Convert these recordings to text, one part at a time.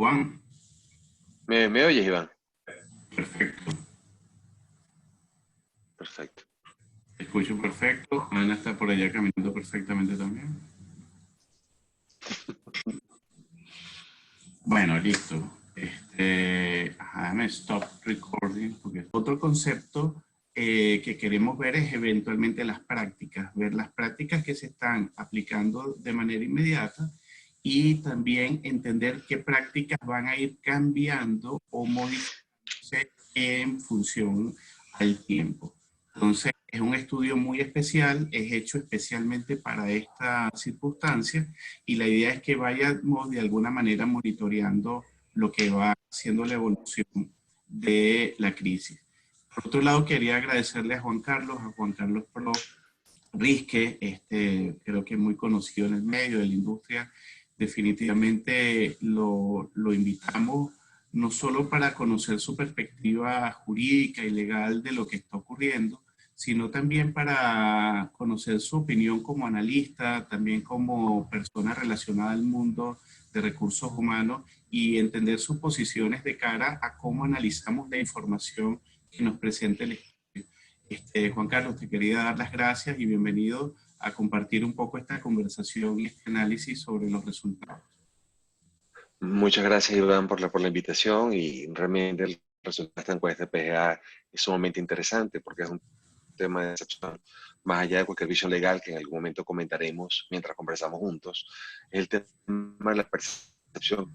Juan, ¿Me oyes, Iván? perfecto. Perfecto. Te escucho perfecto. Ana está por allá caminando perfectamente también. Bueno, listo. Déjame stop recording porque otro concepto que queremos ver es eventualmente las prácticas, ver las prácticas que se están aplicando de manera inmediata y también entender qué prácticas van a ir cambiando o modificándose en función al tiempo. Entonces, es un estudio muy especial, es hecho especialmente para esta circunstancia y la idea es que vayamos de alguna manera monitoreando lo que va siendo la evolución de la crisis. Por otro lado, quería agradecerle a Juan Carlos Pro Risque, creo que es muy conocido en el medio de la industria. Definitivamente lo invitamos no solo para conocer su perspectiva jurídica y legal de lo que está ocurriendo, sino también para conocer su opinión como analista, también como persona relacionada al mundo de recursos humanos y entender sus posiciones de cara a cómo analizamos la información que nos presenta el estudio. Juan Carlos, te quería dar las gracias y bienvenido a compartir un poco esta conversación y este análisis sobre los resultados. Muchas gracias, Iván, por la invitación y realmente el resultado de esta encuesta de PGA es sumamente interesante porque es un tema de excepción, más allá de cualquier visión legal que en algún momento comentaremos mientras conversamos juntos, el tema de la percepción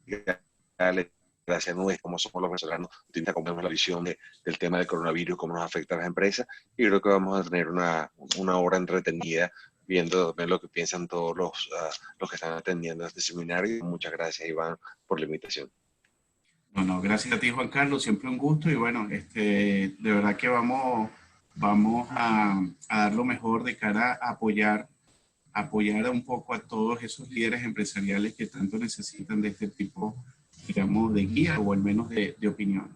legal, gracias a nosotros, cómo somos los venezolanos, intenta comprender la visión del tema del coronavirus, cómo nos afecta a las empresas, y creo que vamos a tener una hora entretenida viendo lo que piensan todos los que están atendiendo este seminario. Muchas gracias, Iván, por la invitación. Bueno, gracias a ti, Juan Carlos, siempre un gusto y bueno, de verdad que vamos a dar lo mejor de cara a apoyar un poco a todos esos líderes empresariales que tanto necesitan de este tipo, digamos, de guía o al menos de opinión.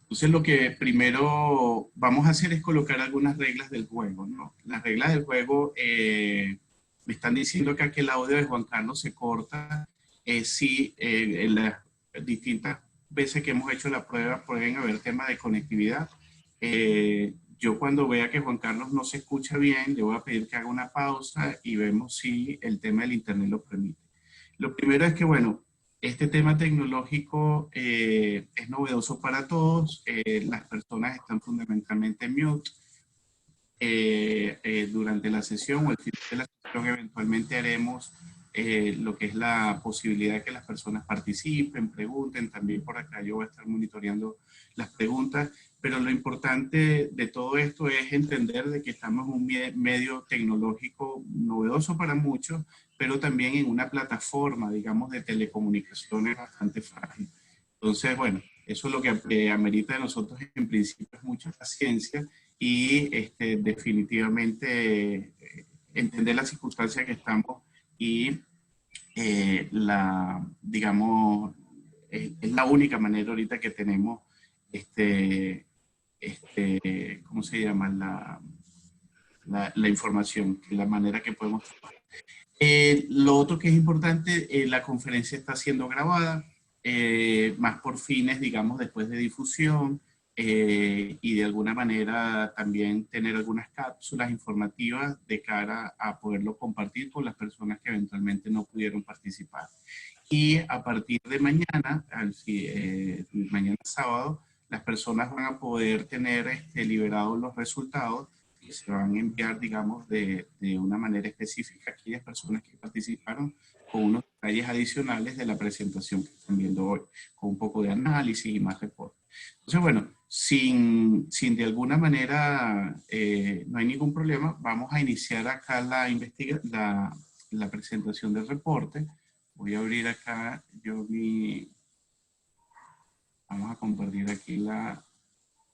Entonces, lo que primero vamos a hacer es colocar algunas reglas del juego, ¿no? Las reglas del juego, me están diciendo acá que el audio de Juan Carlos se corta si en las distintas veces que hemos hecho la prueba pueden haber temas de conectividad. Yo cuando vea que Juan Carlos no se escucha bien, le voy a pedir que haga una pausa y vemos si el tema del internet lo permite. Lo primero es que, bueno, este tema tecnológico es novedoso para todos. Las personas están fundamentalmente en mute. Durante la sesión o al final de la sesión eventualmente haremos lo que es la posibilidad de que las personas participen, pregunten. También por acá yo voy a estar monitoreando las preguntas. Pero lo importante de todo esto es entender de que estamos en un medio tecnológico novedoso para muchos, pero también en una plataforma, digamos, de telecomunicaciones bastante frágil. Entonces, bueno, eso es lo que amerita de nosotros en principio es mucha paciencia y definitivamente entender las circunstancias que estamos y digamos, es la única manera ahorita que tenemos, ¿cómo se llama? La información, la manera que podemos trabajar. Lo otro que es importante, la conferencia está siendo grabada, más por fines, digamos, después de difusión, y de alguna manera también tener algunas cápsulas informativas de cara a poderlo compartir con las personas que eventualmente no pudieron participar. Y a partir de mañana, mañana sábado, las personas van a poder tener liberados los resultados que se van a enviar, digamos, de una manera específica a aquellas personas que participaron con unos detalles adicionales de la presentación que están viendo hoy, con un poco de análisis y más reportes. Entonces, bueno, sin de alguna manera, no hay ningún problema, vamos a iniciar acá la presentación del reporte. Voy a abrir acá vamos a compartir aquí la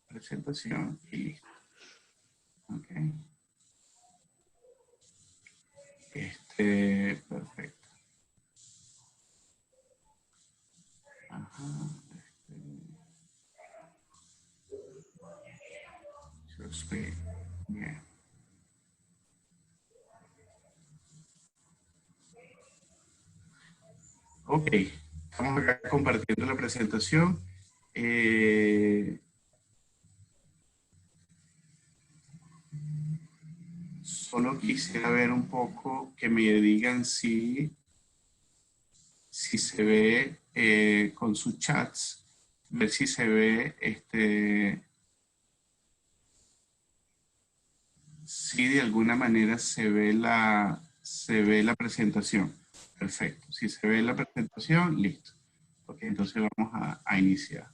presentación y listo. Ok. Perfecto. Ajá. Bien. Ok. Estamos acá compartiendo la presentación. Solo quisiera ver un poco que me digan si se ve con sus chats, ver si se ve, si de alguna manera se ve la presentación. Perfecto. Si se ve la presentación, listo. Ok, entonces vamos a iniciar.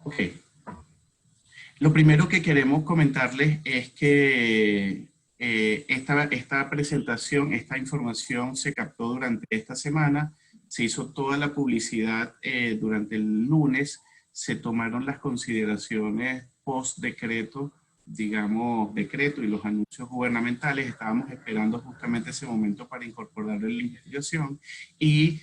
Ok. Lo primero que queremos comentarles es que esta presentación, esta información se captó durante esta semana, se hizo toda la publicidad durante el lunes, se tomaron las consideraciones post decreto, digamos, decreto y los anuncios gubernamentales. Estábamos esperando justamente ese momento para incorporarlo en la investigación, y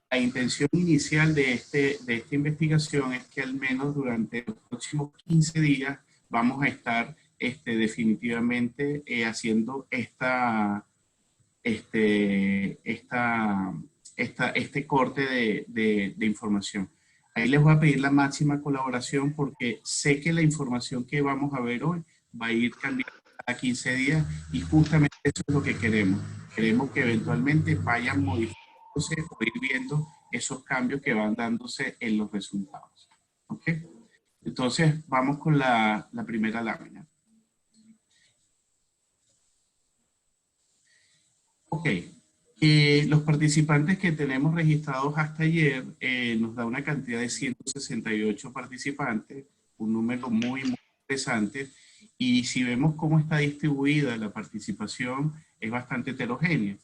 la intención inicial de esta investigación es que al menos durante los próximos 15 días vamos a estar definitivamente haciendo este corte de información. Ahí les voy a pedir la máxima colaboración porque sé que la información que vamos a ver hoy va a ir cambiando cada 15 días y justamente eso es lo que queremos. Queremos que eventualmente vayan modificándose o ir viendo esos cambios que van dándose en los resultados. ¿Ok? Entonces, vamos con la primera lámina. Ok. Los participantes que tenemos registrados hasta ayer nos da una cantidad de 168 participantes, un número muy, muy interesante. Y si vemos cómo está distribuida la participación, es bastante heterogénea.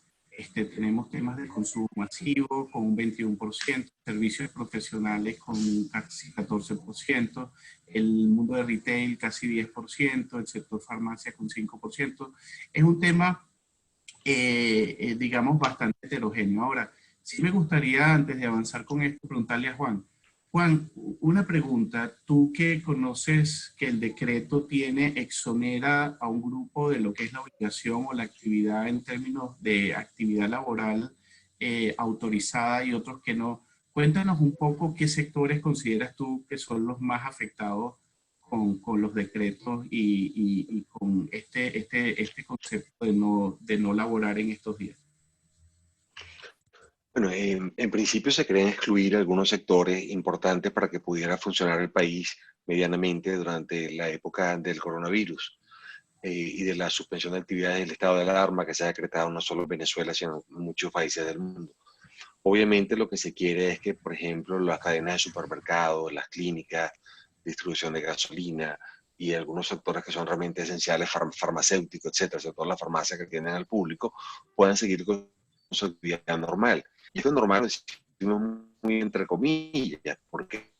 Tenemos temas de consumo masivo con un 21%, servicios profesionales con casi 14%, el mundo de retail casi 10%, el sector farmacia con 5%. Es un tema digamos, bastante heterogéneo. Ahora, sí me gustaría, antes de avanzar con esto, preguntarle a Juan. Juan, una pregunta. Tú que conoces que el decreto exonera a un grupo de lo que es la obligación o la actividad en términos de actividad laboral autorizada y otros que no. Cuéntanos un poco qué sectores consideras tú que son los más afectados con los decretos y con este concepto de no laborar en estos días. Bueno, en principio se querían excluir algunos sectores importantes para que pudiera funcionar el país medianamente durante la época del coronavirus y de la suspensión de actividades del estado de alarma que se ha decretado no solo en Venezuela, sino en muchos países del mundo. Obviamente lo que se quiere es que, por ejemplo, las cadenas de supermercados, las clínicas, distribución de gasolina y algunos sectores que son realmente esenciales, farmacéuticos, etcétera, sobre todo las farmacias que atienden al público, puedan seguir con su actividad normal. Y esto es normal, lo decimos muy entre comillas, porque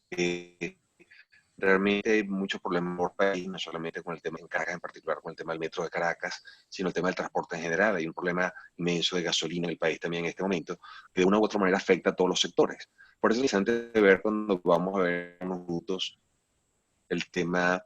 realmente hay muchos problemas por país, no solamente con el tema en Caracas, en particular con el tema del metro de Caracas, sino el tema del transporte en general. Hay un problema inmenso de gasolina en el país también en este momento, que de una u otra manera afecta a todos los sectores. Por eso es interesante ver cuando vamos a ver los minutos el tema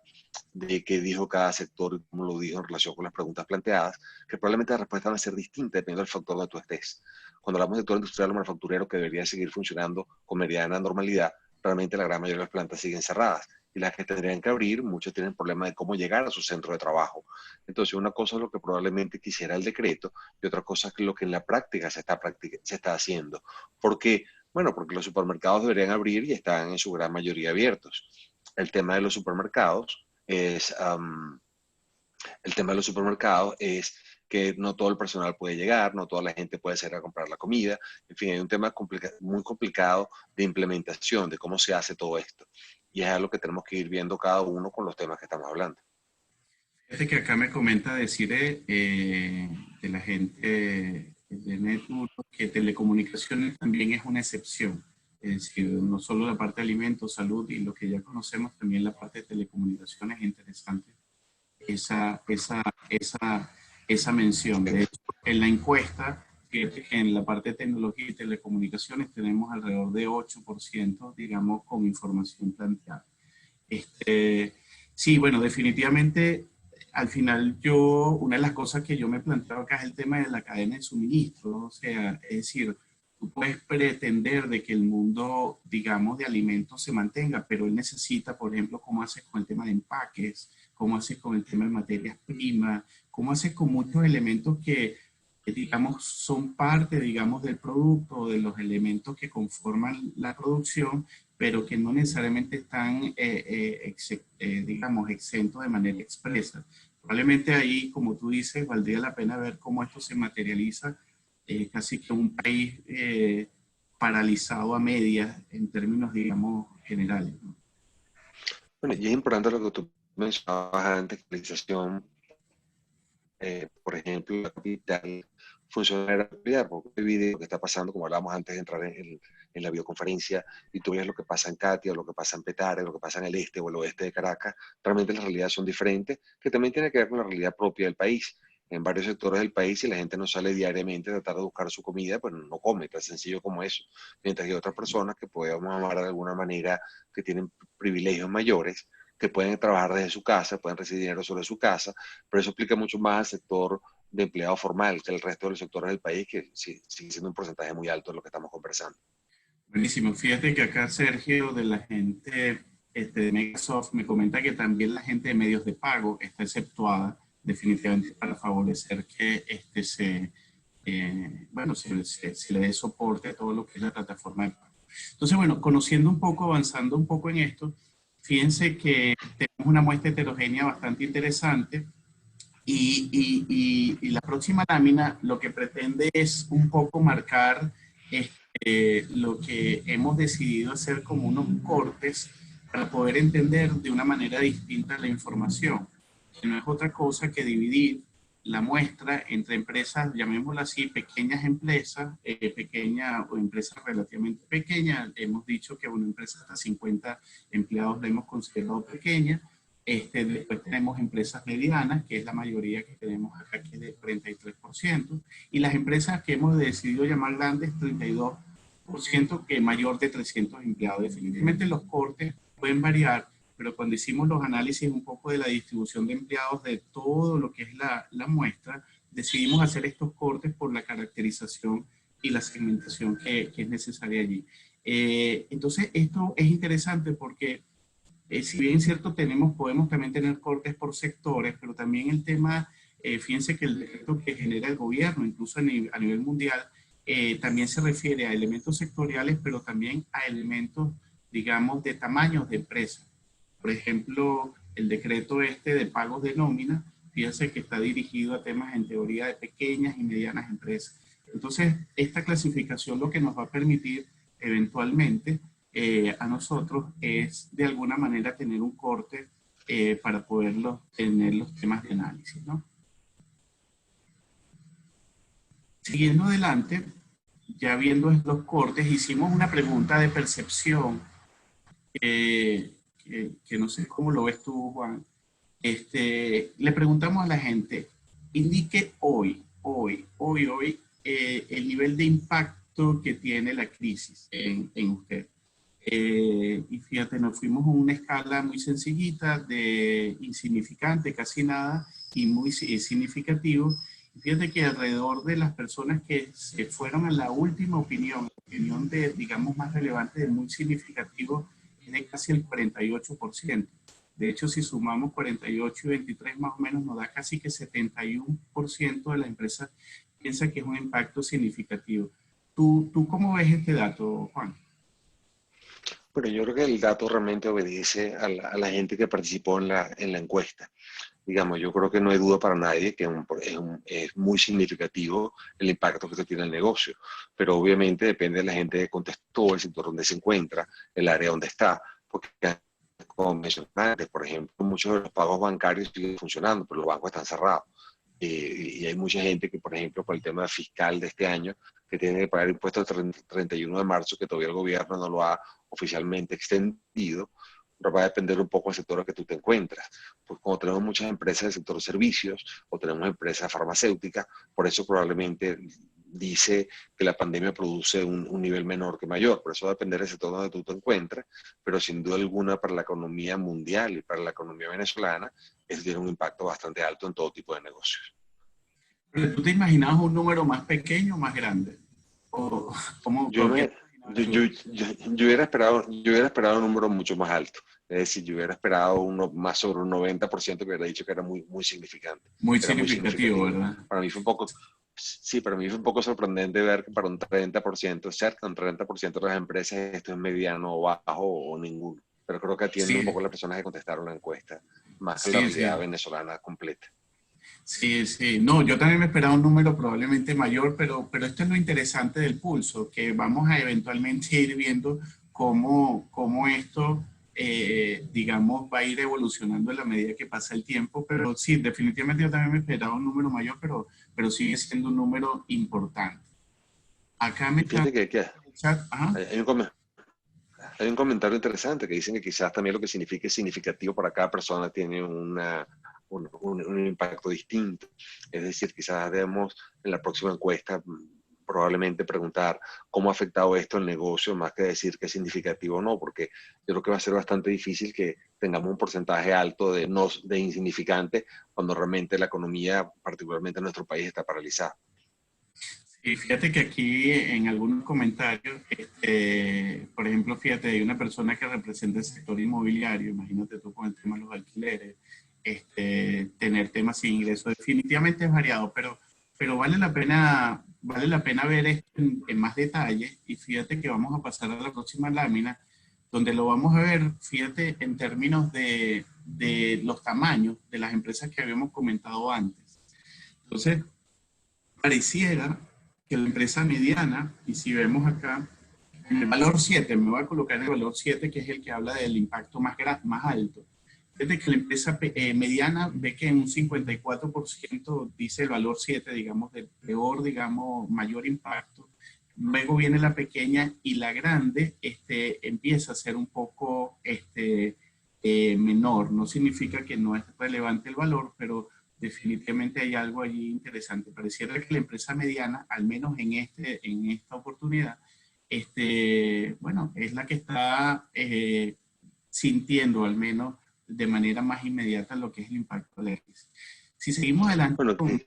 de qué dijo cada sector y cómo lo dijo en relación con las preguntas planteadas, que probablemente la respuesta va a ser distinta dependiendo del factor donde tú estés. Cuando hablamos de sector industrial o manufacturero que debería seguir funcionando con mediana normalidad, realmente la gran mayoría de las plantas siguen cerradas. Y las que tendrían que abrir, muchos tienen problemas de cómo llegar a su centro de trabajo. Entonces, una cosa es lo que probablemente quisiera el decreto y otra cosa es lo que en la práctica se está haciendo. ¿Por qué? Bueno, porque los supermercados deberían abrir y están en su gran mayoría abiertos. El tema de los supermercados es, el tema de los supermercados es que no todo el personal puede llegar, no toda la gente puede salir a comprar la comida. En fin, hay un tema muy complicado de implementación, de cómo se hace todo esto. Y es algo que tenemos que ir viendo cada uno con los temas que estamos hablando. Fíjate que acá me comenta decir de la gente de Network que telecomunicaciones también es una excepción. Es decir, no solo la parte de alimentos, salud y lo que ya conocemos, también la parte de telecomunicaciones es interesante esa, esa, esa, esa mención. De hecho, en la encuesta, fíjate que en la parte de tecnología y telecomunicaciones tenemos alrededor de 8%, digamos, con información planteada. Sí, bueno, definitivamente al final una de las cosas que yo me planteo acá es el tema de la cadena de suministro. O sea, es decir, tú puedes pretender de que el mundo, digamos, de alimentos se mantenga, pero él necesita, por ejemplo, cómo haces con el tema de empaques, cómo haces con el tema de materias primas, cómo haces con muchos elementos que, digamos, son parte, digamos, del producto, de los elementos que conforman la producción, pero que no necesariamente están, digamos, exentos de manera expresa. Probablemente ahí, como tú dices, valdría la pena ver cómo esto se materializa, casi que un país paralizado a medias en términos, digamos, generales, ¿no? Bueno, y es importante lo que tú mencionabas antes, que la digitalización, por ejemplo, la capital funciona de la realidad, porque el video que está pasando, como hablábamos antes de entrar en la videoconferencia, y tú ves lo que pasa en Catia, o lo que pasa en Petare, lo que pasa en el este o el oeste de Caracas, realmente las realidades son diferentes, que también tiene que ver con la realidad propia del país. En varios sectores del país, si la gente no sale diariamente a tratar de buscar su comida, pues no come, tan sencillo como eso. Mientras que hay otras personas que podemos llamar de alguna manera, que tienen privilegios mayores, que pueden trabajar desde su casa, pueden recibir dinero sobre su casa, pero eso explica mucho más al sector de empleado formal que el resto de los sectores del país, que sigue siendo un porcentaje muy alto de lo que estamos conversando. Buenísimo. Fíjate que acá Sergio de la gente de Microsoft me comenta que también la gente de medios de pago está exceptuada definitivamente para favorecer que bueno, se le dé soporte a todo lo que es la plataforma de pago. Entonces, bueno, conociendo un poco, avanzando un poco en esto, fíjense que tenemos una muestra heterogénea bastante interesante y la próxima lámina lo que pretende es un poco marcar lo que hemos decidido hacer como unos cortes para poder entender de una manera distinta la información, que no es otra cosa que dividir la muestra entre empresas, llamémoslo así, pequeñas empresas, pequeñas o empresas relativamente pequeñas. Hemos dicho que una empresa hasta 50 empleados la hemos considerado pequeña. Después tenemos empresas medianas, que es la mayoría que tenemos acá, que es de 33%, y las empresas que hemos decidido llamar grandes, 32%, que mayor de 300 empleados. Definitivamente los cortes pueden variar, pero cuando hicimos los análisis un poco de la distribución de empleados de todo lo que es la muestra, decidimos hacer estos cortes por la caracterización y la segmentación que es necesaria allí. Entonces, esto es interesante porque si bien es cierto, podemos también tener cortes por sectores, pero también el tema, fíjense que el decreto que genera el gobierno, incluso a nivel mundial, también se refiere a elementos sectoriales, pero también a elementos, digamos, de tamaños de empresas. Por ejemplo, el decreto de pagos de nómina, fíjense que está dirigido a temas en teoría de pequeñas y medianas empresas. Entonces, esta clasificación lo que nos va a permitir eventualmente a nosotros es de alguna manera tener un corte para poder tener los temas de análisis, ¿no? Siguiendo adelante, ya viendo los cortes, hicimos una pregunta de percepción que no sé cómo lo ves tú, Juan. Le preguntamos a la gente, indique hoy, el nivel de impacto que tiene la crisis en usted. Y fíjate, nos fuimos a una escala muy sencillita de insignificante, casi nada, y muy significativo. Y fíjate que alrededor de las personas que se fueron a la última opinión, de, digamos, más relevante, de muy significativo, es de casi el 48%. De hecho, si sumamos 48 y 23 más o menos, nos da casi que 71% de las empresas piensa que es un impacto significativo. ¿Tú cómo ves este dato, Juan? Bueno, yo creo que el dato realmente obedece a la gente que participó en la encuesta. Digamos, yo creo que no hay duda para nadie que es muy significativo el impacto que esto tiene en el negocio, pero obviamente depende de la gente que contestó, el sector donde se encuentra, el área donde está, porque como mencioné antes, por ejemplo, muchos de los pagos bancarios siguen funcionando, pero los bancos están cerrados. Y hay mucha gente que, por ejemplo, por el tema fiscal de este año, que tiene que pagar impuestos el 31 de marzo, que todavía el gobierno no lo ha oficialmente extendido, pero va a depender un poco del sector en el que tú te encuentras. Pues como tenemos muchas empresas del sector servicios o tenemos empresas farmacéuticas, por eso probablemente dice que la pandemia produce un nivel menor que mayor. Por eso va a depender del sector donde tú te encuentres, pero sin duda alguna para la economía mundial y para la economía venezolana, eso tiene un impacto bastante alto en todo tipo de negocios. Pero ¿tú te imaginabas un número más pequeño o más grande? ¿O cómo, Yo, qué me, te imaginabas tú? yo hubiera esperado un número mucho más alto. Es decir, yo hubiera esperado uno más sobre un 90%, que hubiera dicho que era muy significante. Muy Era muy significativo, significativo. ¿verdad? Para mí fue un poco, sí, para mí fue un poco sorprendente ver que para un 30%, cerca de un 30% de las empresas, esto es mediano o bajo o ninguno. Pero creo que atiende un Sí, poco a las personas que contestaron la encuesta, más que la sí, realidad sí. venezolana completa. Sí, sí. No, yo también me esperaba un número probablemente mayor, pero esto es lo interesante del pulso, que vamos a eventualmente ir viendo cómo esto, digamos, va a ir evolucionando en la medida que pasa el tiempo. Pero sí, definitivamente yo también me esperaba un número mayor, pero sigue siendo un número importante. Acá me Y están fíjate que en el chat, ajá. hay hay un comentario interesante que dicen que quizás también lo que signifique significativo para cada persona tiene un impacto distinto. Es decir, quizás debemos en la próxima encuesta probablemente preguntar cómo ha afectado esto el negocio, más que decir que es significativo o no, porque yo creo que va a ser bastante difícil que tengamos un porcentaje alto de insignificante cuando realmente la economía, particularmente en nuestro país, está paralizada. Y fíjate que aquí en algunos comentarios, por ejemplo, fíjate, hay una persona que representa el sector inmobiliario, imagínate tú con el tema de los alquileres, tener temas sin ingresos definitivamente es variado, pero vale la pena ver esto en más detalle y fíjate que vamos a pasar a la próxima lámina, donde lo vamos a ver, fíjate, en términos de los tamaños de las empresas que habíamos comentado antes. Entonces, pareciera que la empresa mediana, y si vemos acá, en el valor 7 me voy a colocar en el valor 7 que es el que habla del impacto más alto. Desde que la empresa mediana ve que en un 54% dice el valor 7 digamos, del peor, digamos, mayor impacto. Luego viene la pequeña y la grande empieza a ser un poco menor. No significa que no es relevante el valor, pero definitivamente hay algo allí interesante. Pareciera que la empresa mediana, al menos en esta oportunidad, bueno, es la que está sintiendo al menos de manera más inmediata lo que es el impacto de la crisis. Si seguimos adelante Bueno, con...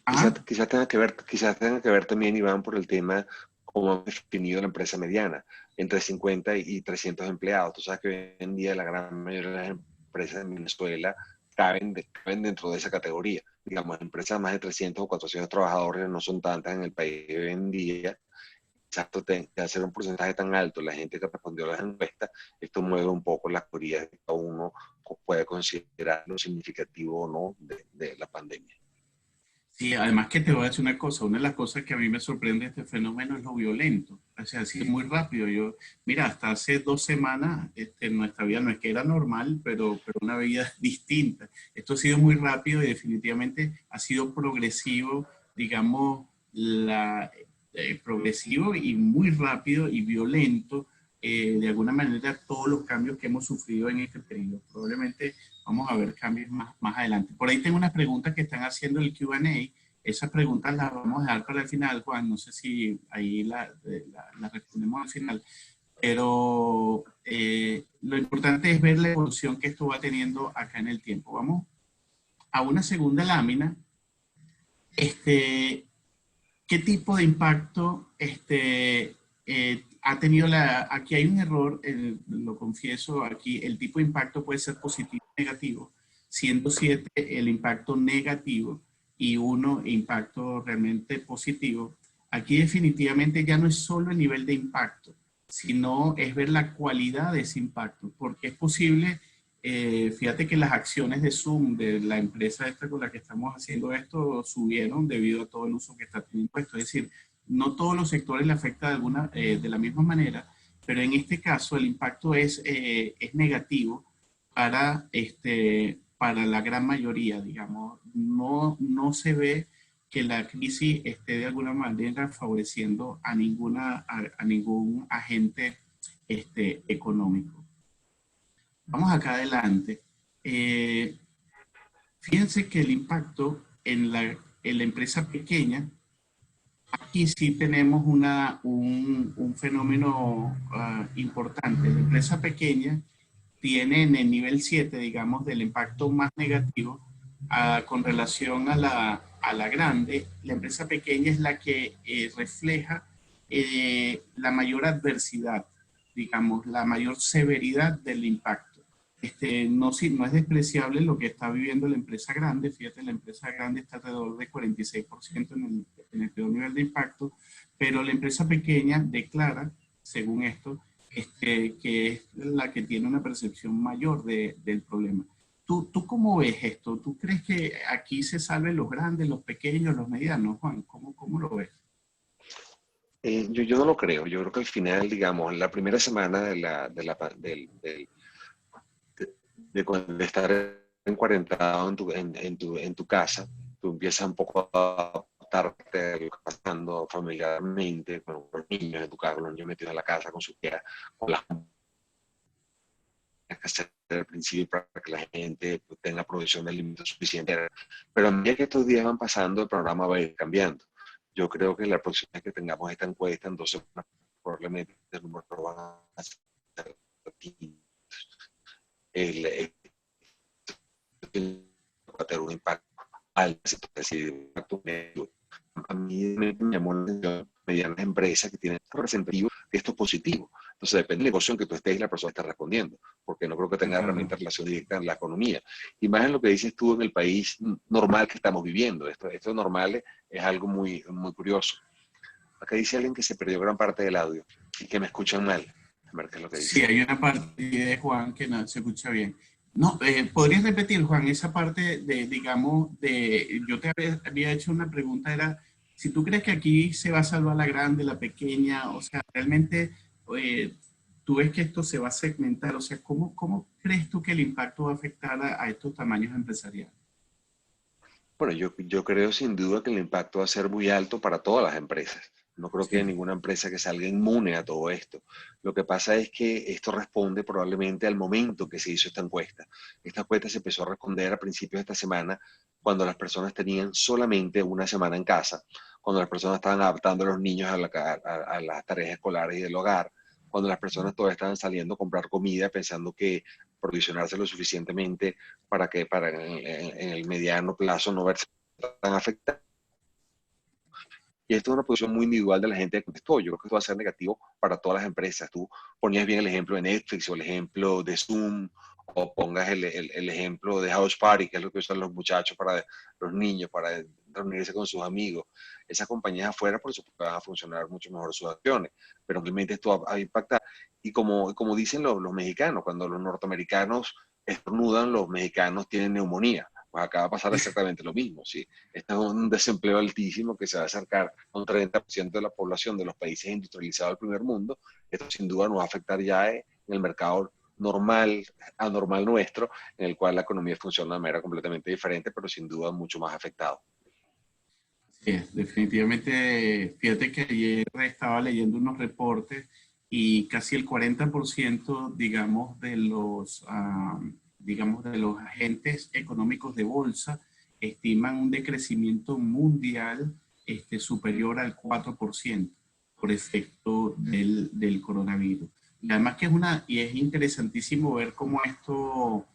Ajá, quizás tenga que ver también, Iván, por el tema cómo han definido la empresa mediana, entre 50 y 300 empleados. Tú sabes que hoy en día la gran mayoría de las empresas en Venezuela caben dentro de esa categoría. Digamos, empresas de más de 300 o 400 trabajadores no son tantas en el país hoy en día. Exacto, de hacer un porcentaje tan alto, la gente que respondió a las encuestas, esto mueve un poco las teorías que cada uno puede considerar lo significativo o no de la pandemia. sí, además que te voy a decir una cosa, una de las cosas que a mí me sorprende de este fenómeno es lo violento, o sea, así es muy rápido. Mira, hasta hace 2 semanas nuestra vida no es que era normal, pero una vida distinta. Esto ha sido muy rápido y definitivamente ha sido progresivo, digamos, progresivo y muy rápido y violento, de alguna manera, todos los cambios que hemos sufrido en este periodo. Probablemente vamos a ver cambios más adelante. Por ahí tengo unas preguntas que están haciendo el Q&A. Esas preguntas las vamos a dejar para el final, Juan. No sé si ahí la respondemos al final. Pero lo importante es ver la evolución que esto va teniendo acá en el tiempo. Vamos a una segunda lámina. ¿Qué tipo de impacto ha tenido aquí hay un error, lo confieso, aquí el tipo de impacto puede ser positivo o negativo, siendo 7 el impacto negativo y 1 impacto realmente positivo. Aquí definitivamente ya no es solo el nivel de impacto, sino es ver la cualidad de ese impacto, porque es posible, fíjate que las acciones de Zoom, de la empresa esta con la que estamos haciendo esto, subieron debido a todo el uso que está teniendo esto. Es decir, no todos los sectores le afecta de la misma manera, pero en este caso el impacto es negativo para la gran mayoría, digamos. No se ve que la crisis esté de alguna manera favoreciendo a ningún agente económico. Vamos acá adelante. Eh, Fíjense que el impacto en la empresa pequeña aquí sí tenemos un fenómeno importante. La empresa pequeña tiene en el nivel 7, digamos, del impacto más negativo con relación a la grande. La empresa pequeña es la que refleja la mayor adversidad, digamos, la mayor severidad del impacto. No, sí, no es despreciable lo que está viviendo la empresa grande. Fíjate, la empresa grande está alrededor de 46% en el peor nivel de impacto, pero la empresa pequeña declara, según esto, que es la que tiene una percepción mayor del problema. ¿Tú cómo ves esto? ¿Tú crees que aquí se salven los grandes, los pequeños, los medianos, Juan? ¿Cómo lo ves? Yo no lo creo. Yo creo que al final, digamos, la primera semana de estar encuarentado en tu casa, tú empiezas un poco a adaptarte a lo que está pasando familiarmente con los niños en tu casa, con los niños metidos en la casa, con su tía, con las que hacer al principio para que la gente pues, tenga provisión de alimentos suficiente. Pero a medida que estos días van pasando, el programa va a ir cambiando. Yo creo que la próxima vez que tengamos esta encuesta, en 2 semanas, probablemente el número va a ser el, va a tener un impacto alto, si un impacto medio. A mí me llamó la atención medianas empresas que tienen representativo que esto es positivo. Entonces, depende del negocio en que tú estés y la persona está respondiendo, porque no creo que tenga Claro. realmente relación directa en la economía. Y más en lo que dices tú en el país normal que estamos viviendo. Esto normal es algo muy curioso. Acá dice alguien que se perdió gran parte del audio y que me escuchan mal. A ver qué es lo que Sí, dice. hay una parte de Juan que no se escucha bien. No, ¿podrías repetir, Juan, esa parte de, digamos, yo te había hecho una pregunta, era si tú crees que aquí se va a salvar la grande, la pequeña, o sea, realmente tú ves que esto se va a segmentar, o sea, ¿cómo crees tú que el impacto va a afectar a estos tamaños empresariales? Bueno, yo creo sin duda que el impacto va a ser muy alto para todas las empresas. No creo que haya Sí, ninguna empresa que salga inmune a todo esto. Lo que pasa es que esto responde probablemente al momento que se hizo esta encuesta. Esta encuesta se empezó a responder a principios de esta semana, cuando las personas tenían solamente una semana en casa, cuando las personas estaban adaptando a los niños a las tareas escolares y del hogar, cuando las personas todavía estaban saliendo a comprar comida pensando que provisionarse lo suficientemente para que en el mediano plazo no verse tan afectado. Y esto es una posición muy individual de la gente que contestó. Yo creo que esto va a ser negativo para todas las empresas. Tú ponías bien el ejemplo de Netflix o el ejemplo de Zoom, o pongas el ejemplo de House Party, que es lo que usan los muchachos para los niños, para reunirse con sus amigos. Esas compañías afuera, por supuesto, van a funcionar mucho mejor sus acciones, pero realmente esto va a impactar. Y como dicen los mexicanos, cuando los norteamericanos estornudan, los mexicanos tienen neumonía. Pues acá va a pasar exactamente lo mismo, ¿sí? Este es un desempleo altísimo que se va a acercar a un 30% de la población de los países industrializados del primer mundo. Esto sin duda nos va a afectar ya en el mercado normal, anormal nuestro, en el cual la economía funciona de manera completamente diferente, pero sin duda mucho más afectado. sí, definitivamente, fíjate que ayer estaba leyendo unos reportes y casi el 40%, digamos, de los agentes económicos de bolsa estiman un decrecimiento mundial superior al 4% por efecto del coronavirus. Y además que y es interesantísimo ver cómo esto,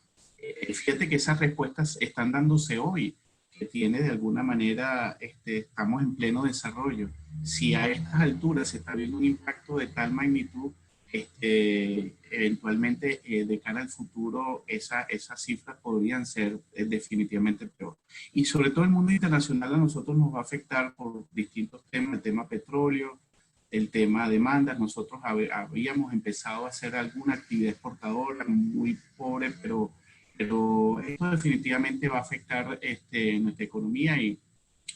fíjate que esas respuestas están dándose hoy que tiene de alguna manera, estamos en pleno desarrollo. Si a estas alturas se está viendo un impacto de tal magnitud, eventualmente de cara al futuro esas cifras podrían ser definitivamente peor. Y sobre todo el mundo internacional a nosotros nos va a afectar por distintos temas, el tema petróleo, el tema demandas. Nosotros habíamos empezado a hacer alguna actividad exportadora muy pobre, pero esto definitivamente va a afectar nuestra economía y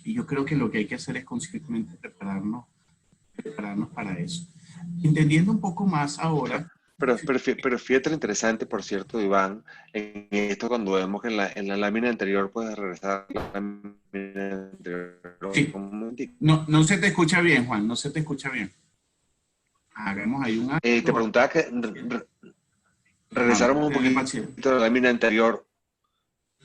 yo creo que lo que hay que hacer es conscientemente prepararnos para eso. Entendiendo un poco más ahora, Pero fíjate lo interesante, por cierto, Iván, en esto cuando vemos que en la lámina anterior, puedes regresar a la lámina anterior sí, un momentico. no se te escucha bien, Juan, no se te escucha bien. Hagamos ahí un Te acto. preguntaba que Ajá, regresáramos un tener poquito paciencia. a la lámina anterior.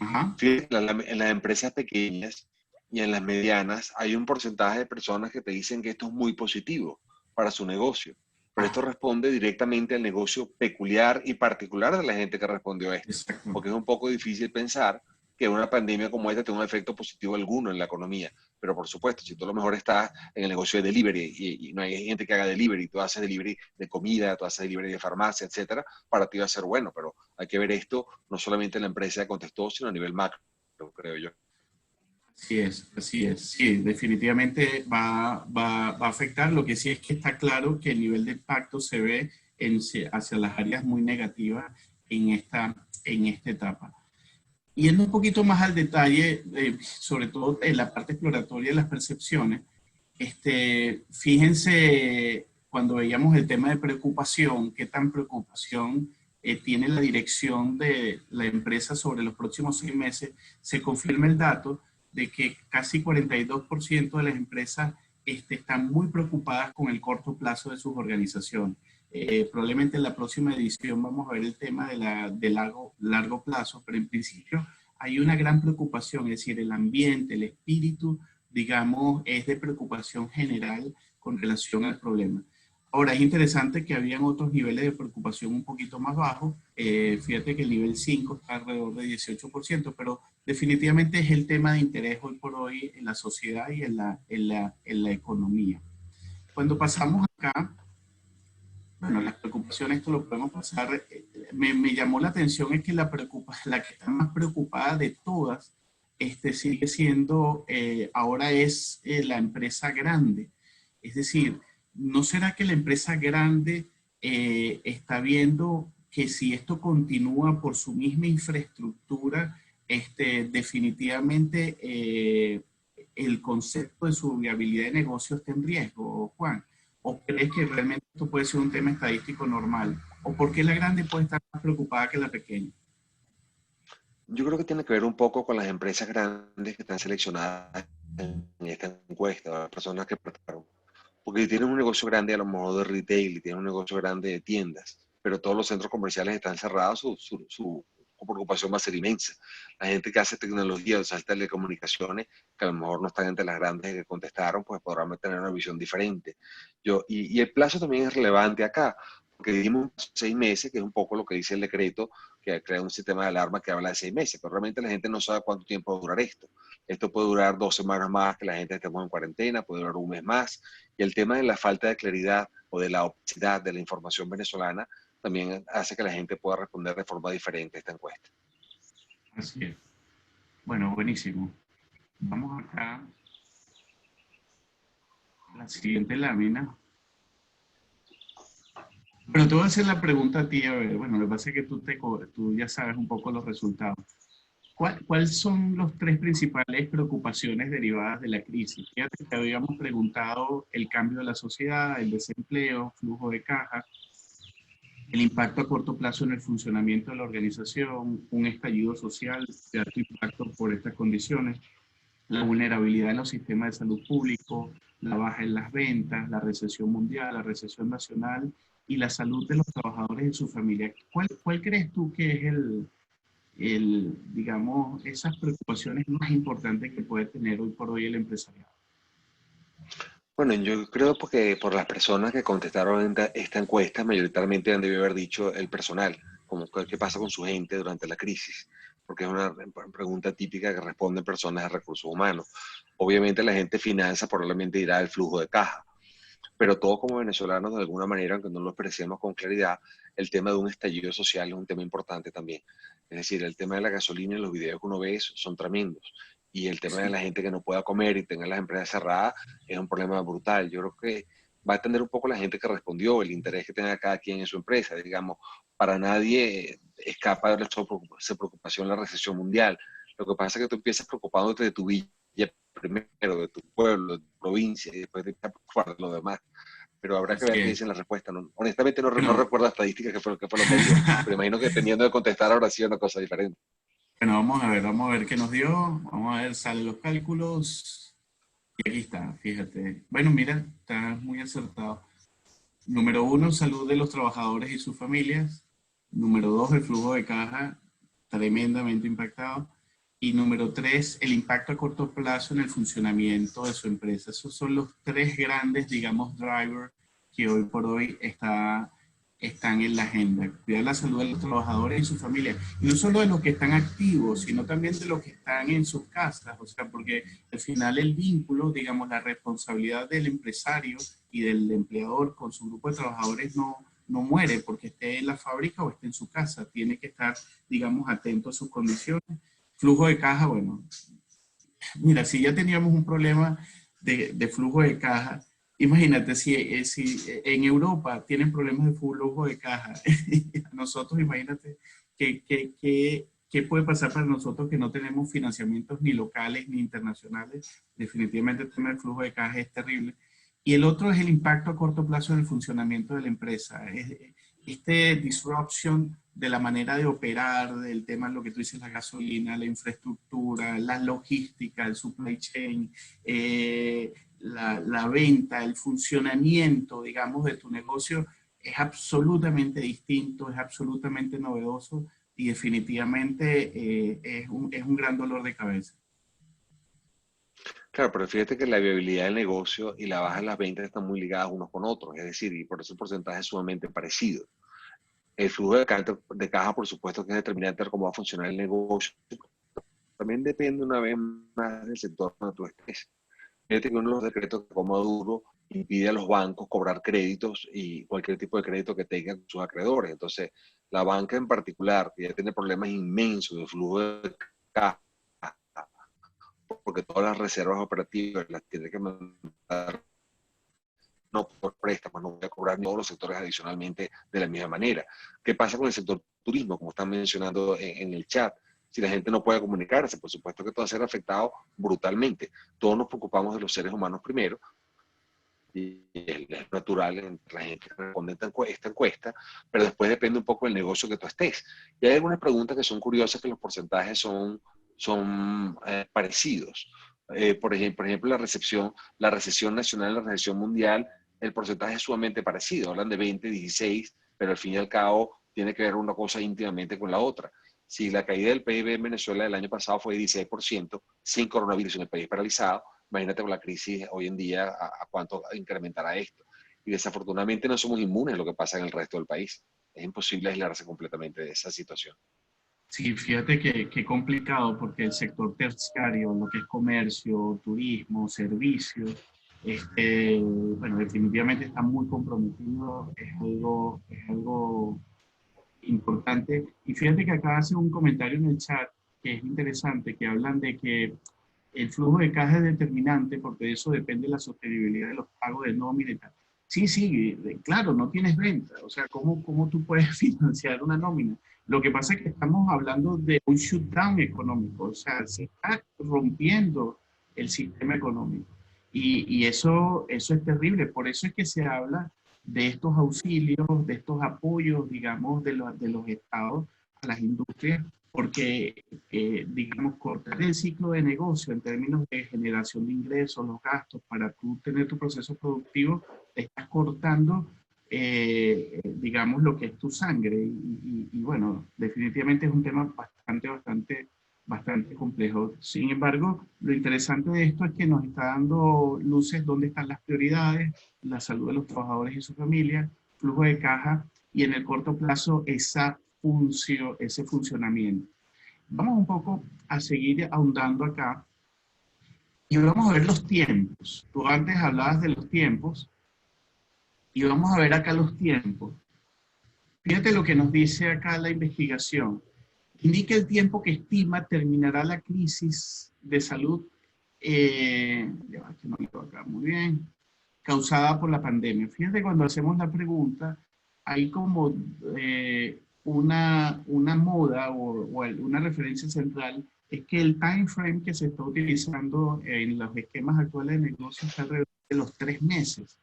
Ajá, Fíjate, en las empresas pequeñas, y en las medianas hay un porcentaje de personas que te dicen que esto es muy positivo para su negocio. Pero esto Ah, responde directamente al negocio peculiar y particular de la gente que respondió a esto, exacto. porque es un poco difícil pensar que una pandemia como esta tenga un efecto positivo alguno en la economía. Pero por supuesto, si tú a lo mejor estás en el negocio de delivery y no hay gente que haga delivery, tú haces delivery de comida, tú haces delivery de farmacia, etcétera, para ti va a ser bueno. Pero hay que ver esto no solamente en la empresa que contestó, sino a nivel macro, creo yo. Así es, así es. Sí, definitivamente va a afectar. Lo que sí es que está claro que el nivel de impacto se ve hacia las áreas muy negativas en esta etapa. Yendo un poquito más al detalle, sobre todo en la parte exploratoria de las percepciones, fíjense cuando veíamos el tema de preocupación, qué tan preocupación tiene la dirección de la empresa sobre los próximos 6 meses, se confirma el dato de que casi 42% de las empresas están muy preocupadas con el corto plazo de sus organizaciones. Probablemente en la próxima edición vamos a ver el tema de largo plazo, pero en principio hay una gran preocupación, es decir, el ambiente, el espíritu, digamos, es de preocupación general con relación al problema. Ahora, es interesante que habían otros niveles de preocupación un poquito más bajos. Fíjate que el nivel 5 está alrededor de 18%, pero definitivamente es el tema de interés hoy por hoy en la sociedad y en la economía. Cuando pasamos acá, bueno, las preocupaciones, esto lo podemos pasar. Me llamó la atención es que la que está más preocupada de todas sigue siendo, ahora es la empresa grande. Es decir, ¿no será que la empresa grande está viendo que si esto continúa por su misma infraestructura, definitivamente el concepto de su viabilidad de negocio está en riesgo, Juan? ¿O crees que realmente esto puede ser un tema estadístico normal? ¿O por qué la grande puede estar más preocupada que la pequeña? Yo creo que tiene que ver un poco con las empresas grandes que están seleccionadas en esta encuesta, las personas que participaron. Porque si tienen un negocio grande, a lo mejor de retail, y tienen un negocio grande de tiendas, pero todos los centros comerciales están cerrados, su preocupación va a ser inmensa. La gente que hace tecnología, o sea, telecomunicaciones, que a lo mejor no están entre las grandes que contestaron, pues podrán tener una visión diferente. Y el plazo también es relevante acá, porque dijimos 6 meses, que es un poco lo que dice el decreto, que crea un sistema de alarma que habla de 6 meses, pero realmente la gente no sabe cuánto tiempo va a durar esto. Esto puede durar 2 semanas más que la gente estemos en cuarentena, puede durar un mes más, y el tema de la falta de claridad o de la opacidad de la información venezolana también hace que la gente pueda responder de forma diferente a esta encuesta. Así es. Bueno, buenísimo. Vamos acá a la siguiente lámina. Bueno, te voy a hacer la pregunta a ti, a ver, bueno, lo que pasa es que tú ya sabes un poco los resultados. ¿Cuáles son los tres principales preocupaciones derivadas de la crisis? Fíjate que habíamos preguntado el cambio de la sociedad, el desempleo, flujo de caja, el impacto a corto plazo en el funcionamiento de la organización, un estallido social de alto impacto por estas condiciones, la vulnerabilidad en los sistemas de salud público, la baja en las ventas, la recesión mundial, la recesión nacional y la salud de los trabajadores y su familia. ¿Cuál crees tú que es digamos, esas preocupaciones más importantes que puede tener hoy por hoy el empresariado? Bueno, yo creo porque por las personas que contestaron esta encuesta, mayoritariamente han debido haber dicho el personal, como qué pasa con su gente durante la crisis, porque es una pregunta típica que responden personas de recursos humanos. Obviamente la gente de finanzas probablemente dirá el flujo de caja, pero todos como venezolanos, de alguna manera, aunque no lo expresemos con claridad, el tema de un estallido social es un tema importante también. Es decir, el tema de la gasolina y los videos que uno ve son tremendos. Y el tema de Sí, la gente que no pueda comer y tenga las empresas cerradas es un problema brutal. Yo creo que va a tener un poco la gente que respondió, el interés que tenga cada quien en su empresa. Digamos, para nadie escapa de esa preocupación la recesión mundial. Lo que pasa es que tú empiezas preocupándote de tu villa primero, de tu pueblo, de tu provincia, y después te preocupar de lo demás. Pero habrá que así ver qué es. dicen la respuesta. No, honestamente no Bueno, recuerdo estadísticas qué fue lo que dijo, pero imagino que dependiendo de contestar habrá sido una cosa diferente. bueno, vamos a ver qué nos dio. Vamos a ver, salen los cálculos. Y aquí está, fíjate. Bueno, mira, está muy acertado. Número uno, salud de los trabajadores y sus familias. Número dos, el flujo de caja tremendamente impactado. y número 3, el impacto a corto plazo en el funcionamiento de su empresa. Esos son los 3 grandes, digamos, drivers que hoy por hoy están en la agenda. Cuidar la salud de los trabajadores y su familia. Y no solo de los que están activos, sino también de los que están en sus casas. O sea, porque al final el vínculo, digamos, la responsabilidad del empresario y del empleador con su grupo de trabajadores no muere porque esté en la fábrica o esté en su casa. Tiene que estar, digamos, atento a sus condiciones. Flujo de caja, bueno, mira, si ya teníamos un problema de flujo de caja, imagínate si en Europa tienen problemas de flujo de caja, nosotros imagínate qué puede pasar para nosotros que no tenemos financiamientos ni locales ni internacionales. Definitivamente el tema del flujo de caja es terrible. Y el otro es el impacto a corto plazo en el funcionamiento de la empresa. Este disruption de la manera de operar, del tema, lo que tú dices, la gasolina, la infraestructura, la logística, el supply chain, la venta, el funcionamiento, digamos, de tu negocio es absolutamente distinto, es absolutamente novedoso y definitivamente es un gran dolor de cabeza. Claro, pero fíjate que la viabilidad del negocio y la baja de las ventas están muy ligadas unos con otros, es decir, y por eso el porcentaje es sumamente parecido. El flujo de caja, por supuesto, que es determinante de cómo va a funcionar el negocio. También depende una vez más del sector donde tú estés. Fíjate que uno de los decretos que como duro impide a los bancos cobrar créditos y cualquier tipo de crédito que tengan sus acreedores. Entonces, la banca en particular, que ya tiene problemas inmensos de flujo de caja, porque todas las reservas operativas las tiene que mandar no por préstamos, no voy a cobrar todos los sectores adicionalmente de la misma manera. ¿Qué pasa con el sector turismo, como están mencionando en el chat? Si la gente no puede comunicarse, por supuesto que todo va a ser afectado brutalmente. Todos nos preocupamos de los seres humanos primero, y es natural en la gente que responde esta encuesta, pero después depende un poco del negocio que tú estés. Y hay algunas preguntas que son curiosas, que los porcentajes son parecidos. Por ejemplo, la recesión nacional, la recesión mundial, el porcentaje es sumamente parecido. Hablan de 20, 16, pero al fin y al cabo tiene que ver una cosa íntimamente con la otra. Si la caída del PIB en Venezuela del año pasado fue de 16%, sin coronavirus en el país paralizado, imagínate con la crisis hoy en día a cuánto incrementará esto. Y desafortunadamente no somos inmunes a lo que pasa en el resto del país. Es imposible aislarse completamente de esa situación. Sí, fíjate que complicado porque el sector terciario, lo que es comercio, turismo, servicios, bueno, definitivamente está muy comprometido, es algo importante. Y fíjate que acá hace un comentario en el chat que es interesante, que hablan de que el flujo de caja es determinante porque de eso depende la sostenibilidad de los pagos de nómina y tal. Sí, sí, claro, no tienes venta. O sea, ¿cómo tú puedes financiar una nómina? Lo que pasa es que estamos hablando de un shutdown económico. O sea, se está rompiendo el sistema económico. Y eso es terrible. Por eso es que se habla de estos auxilios, de estos apoyos, digamos, de los estados a las industrias porque, digamos, cortar el ciclo de negocio en términos de generación de ingresos, los gastos, para tú tener tu proceso productivo, estás cortando, digamos, lo que es tu sangre. Y bueno, definitivamente es un tema bastante complejo. Sin embargo, lo interesante de esto es que nos está dando luces dónde están las prioridades, la salud de los trabajadores y su familia, flujo de caja y en el corto plazo ese funcionamiento. Vamos un poco a seguir ahondando acá y vamos a ver los tiempos. Tú antes hablabas de los tiempos y vamos a ver acá los tiempos. Fíjate lo que nos dice acá la investigación. Indica el tiempo que estima terminará la crisis de salud, ya que no lo acá muy bien, causada por la pandemia. Fíjate, cuando hacemos la pregunta, hay como una moda o una referencia central, es que el time frame que se está utilizando en los esquemas actuales de negocio está alrededor de los 3 meses.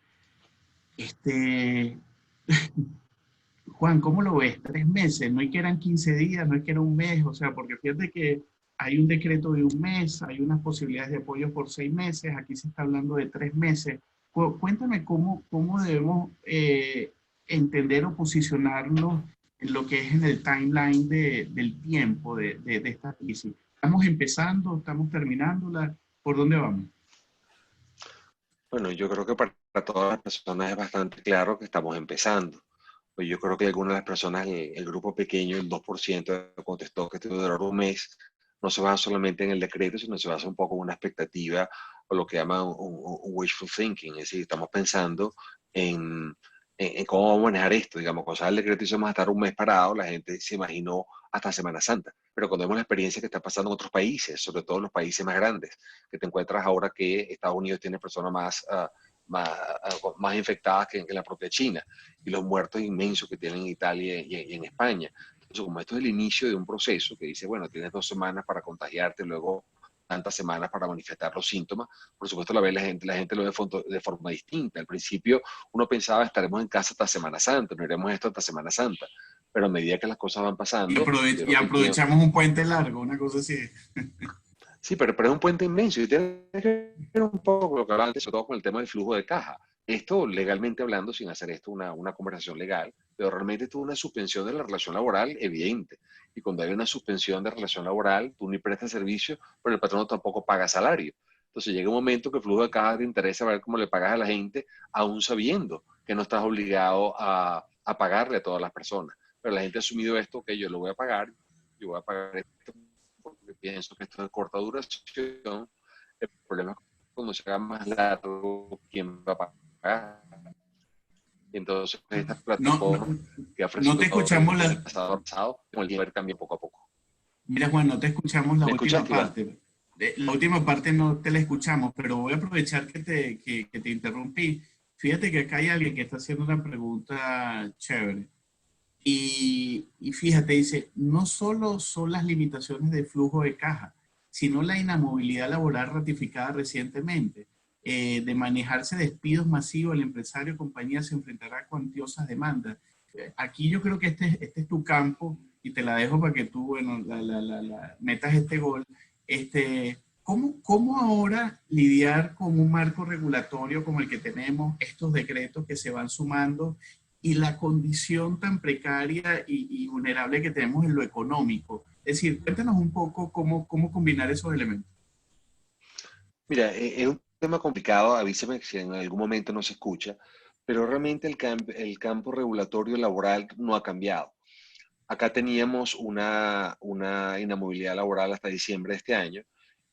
Juan, ¿cómo lo ves? 3 meses, no es que eran 15 días, no es que era un mes, o sea, porque fíjate que hay un decreto de un mes, hay unas posibilidades de apoyo por 6 meses, aquí se está hablando de 3 meses. Cuéntame cómo debemos entender o posicionarnos en lo que es en el timeline del tiempo de esta crisis. ¿Estamos empezando? ¿Estamos terminándola? ¿Por dónde vamos? Bueno, yo creo que para todas las personas es bastante claro que estamos empezando. Pues yo creo que algunas de las personas, el grupo pequeño, el 2% contestó que esto va a durar un mes, no se basa solamente en el decreto, sino se basa un poco en una expectativa o lo que llaman un wishful thinking. Es decir, estamos pensando en, en cómo vamos a manejar esto. Digamos, cuando sale el decreto y se vamos a estar un mes parado, la gente se imaginó hasta Semana Santa. Pero cuando vemos la experiencia que está pasando en otros países, sobre todo en los países más grandes, que te encuentras ahora que Estados Unidos tiene personas más infectadas que en la propia China y los muertos inmensos que tienen en Italia y en España. Entonces, como esto es el inicio de un proceso que dice, bueno, tienes 2 semanas para contagiarte, luego tantas semanas para manifestar los síntomas, por supuesto la gente lo ve de forma distinta. Al principio uno pensaba, estaremos en casa hasta Semana Santa, no iremos esto hasta Semana Santa, pero a medida que las cosas van pasando, yo Y creo que el tiempo. aprovechamos un puente largo, una cosa así. Sí, pero es un puente inmenso y tiene que ver un poco lo que hablaba antes, sobre todo con el tema del flujo de caja. Esto, legalmente hablando, sin hacer esto una conversación legal, pero realmente esto es una suspensión de la relación laboral evidente. Y cuando hay una suspensión de relación laboral, tú ni prestas servicio, pero el patrón tampoco paga salario. Entonces llega un momento que el flujo de caja te interesa ver cómo le pagas a la gente, aún sabiendo que no estás obligado a pagarle a todas las personas. Pero la gente ha asumido esto, que yo lo voy a pagar, yo voy a pagar esto porque pienso que esto es de corta duración. El problema es cuando se haga más largo, ¿quién va a pagar? Y entonces estas No, no, plataformas que ha no te ofrecido escuchamos el pasado, como el tiempo cambia poco a poco. mira Juan, no te escuchamos la ¿Me última escuchaste, Iván? parte. La última parte no te la escuchamos, pero voy a aprovechar que te interrumpí. Fíjate que acá hay alguien que está haciendo una pregunta chévere. Y fíjate, dice, no solo son las limitaciones de flujo de caja, sino la inamovilidad laboral ratificada recientemente. De manejarse despidos masivos, el empresario o compañía se enfrentará a cuantiosas demandas. Aquí yo creo que este es tu campo y te la dejo para que tú, bueno, metas este gol. ¿Cómo ahora lidiar con un marco regulatorio como el que tenemos, estos decretos que se van sumando y la condición tan precaria y vulnerable que tenemos en lo económico? Es decir, cuéntanos un poco cómo combinar esos elementos. Mira, es un tema complicado, avísame si en algún momento no se escucha, pero realmente el campo regulatorio laboral no ha cambiado. Acá teníamos una inamovilidad laboral hasta diciembre de este año,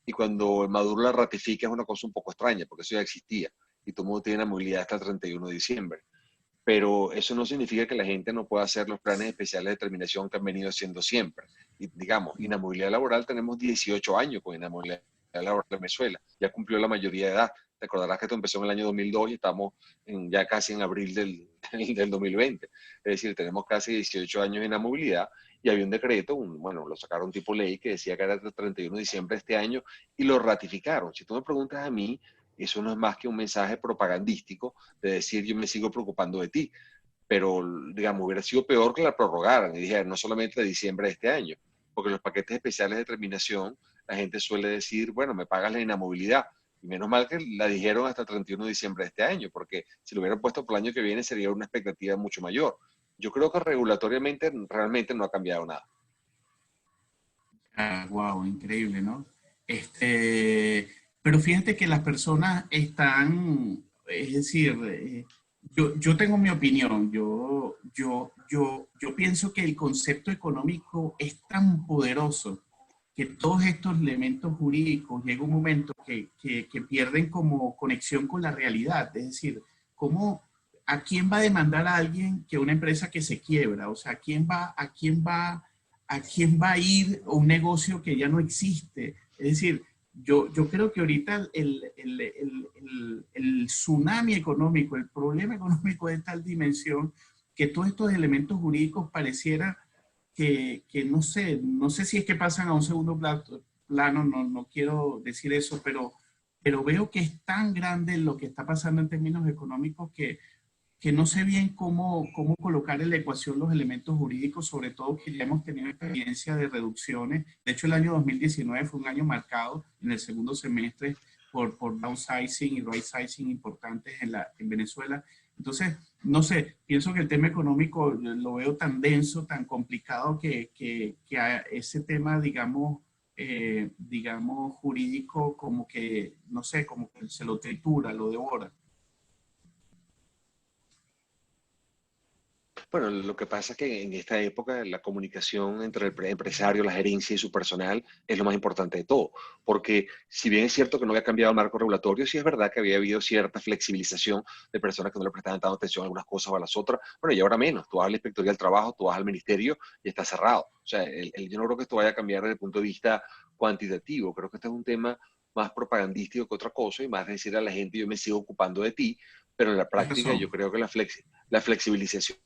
y cuando Maduro la ratifica es una cosa un poco extraña, porque eso ya existía, y todo el mundo tiene inamovilidad hasta el 31 de diciembre. Pero eso no significa que la gente no pueda hacer los planes especiales de terminación que han venido haciendo siempre. Y digamos, inamovilidad laboral, tenemos 18 años con inamovilidad laboral en Venezuela, ya cumplió la mayoría de edad. Te acordarás que esto empezó en el año 2002 y estamos ya casi en abril del 2020. Es decir, tenemos casi 18 años de inamovilidad y había un decreto, bueno, lo sacaron tipo ley que decía que era el 31 de diciembre de este año y lo ratificaron. Si tú me preguntas a mí, eso no es más que un mensaje propagandístico de decir yo me sigo preocupando de ti, pero digamos, hubiera sido peor que la prorrogaran y dijeran no solamente de diciembre de este año, porque los paquetes especiales de terminación, la gente suele decir, bueno, me pagas la inamovilidad, y menos mal que la dijeron hasta el 31 de diciembre de este año, porque si lo hubieran puesto por el año que viene sería una expectativa mucho mayor. Yo creo que regulatoriamente realmente no ha cambiado nada. Ah, wow, increíble, ¿no? Este, pero fíjate que las personas están, es decir, yo tengo mi opinión, yo pienso que el concepto económico es tan poderoso que todos estos elementos jurídicos llega un momento que pierden como conexión con la realidad, es decir, ¿cómo, a quién va a demandar a alguien que una empresa que se quiebra? O sea, ¿a quién va a ir un negocio que ya no existe? Es decir, yo creo que ahorita el tsunami económico, el problema económico es de tal dimensión que todos estos elementos jurídicos pareciera que no sé si es que pasan a un segundo plano, no quiero decir eso, pero veo que es tan grande lo que está pasando en términos económicos que no sé bien cómo colocar en la ecuación los elementos jurídicos, sobre todo que ya hemos tenido experiencia de reducciones. De hecho, el año 2019 fue un año marcado en el segundo semestre por downsizing y rightsizing importantes en Venezuela. Entonces, no sé, pienso que el tema económico lo veo tan denso, tan complicado, que a ese tema, digamos, digamos, jurídico como que, no sé, como que se lo tritura, lo devora. Bueno, lo que pasa es que en esta época la comunicación entre el empresario, la gerencia y su personal es lo más importante de todo, porque si bien es cierto que no había cambiado el marco regulatorio, sí es verdad que había habido cierta flexibilización de personas que no le prestaban tanta atención a algunas cosas o a las otras. Bueno, y ahora menos, tú vas a la Inspectoría del Trabajo, tú vas al Ministerio y está cerrado. O sea, yo no creo que esto vaya a cambiar desde el punto de vista cuantitativo, creo que este es un tema más propagandístico que otra cosa y más de decir a la gente yo me sigo ocupando de ti, pero en la Tienes práctica yo razón. creo que la flexibilización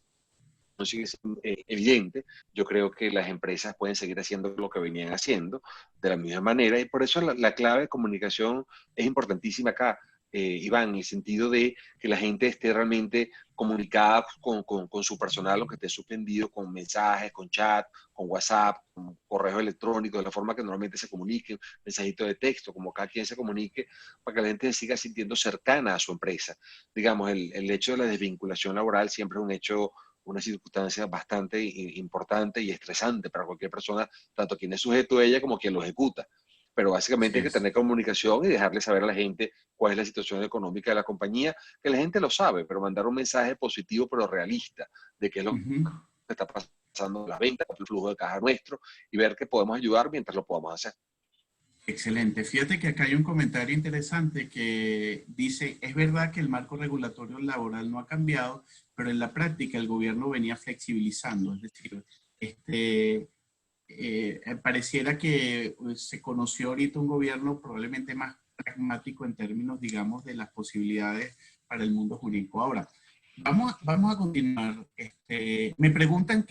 no sigue siendo evidente. Yo creo que las empresas pueden seguir haciendo lo que venían haciendo de la misma manera y por eso la clave de comunicación es importantísima acá, Iván, en el sentido de que la gente esté realmente comunicada con su personal, aunque esté suspendido, con mensajes, con chat, con WhatsApp, con correo electrónico, de la forma que normalmente se comuniquen, mensajito de texto, como cada quien se comunique, para que la gente se siga sintiendo cercana a su empresa. Digamos, el hecho de la desvinculación laboral siempre es un hecho, una circunstancia bastante importante y estresante para cualquier persona, tanto quien es sujeto de ella como quien lo ejecuta. Pero básicamente Así hay que es. tener comunicación y dejarle saber a la gente cuál es la situación económica de la compañía, que la gente lo sabe, pero mandar un mensaje positivo pero realista de qué es lo Ujú. que está pasando en las ventas, el flujo de caja nuestro y ver que podemos ayudar mientras lo podamos hacer. Excelente. Fíjate que acá hay un comentario interesante que dice, es verdad que el marco regulatorio laboral no ha cambiado, pero en la práctica el gobierno venía flexibilizando. Es decir, pareciera que se conoció ahorita un gobierno probablemente más pragmático en términos, digamos, de las posibilidades para el mundo jurídico. Ahora, vamos a continuar. Me preguntan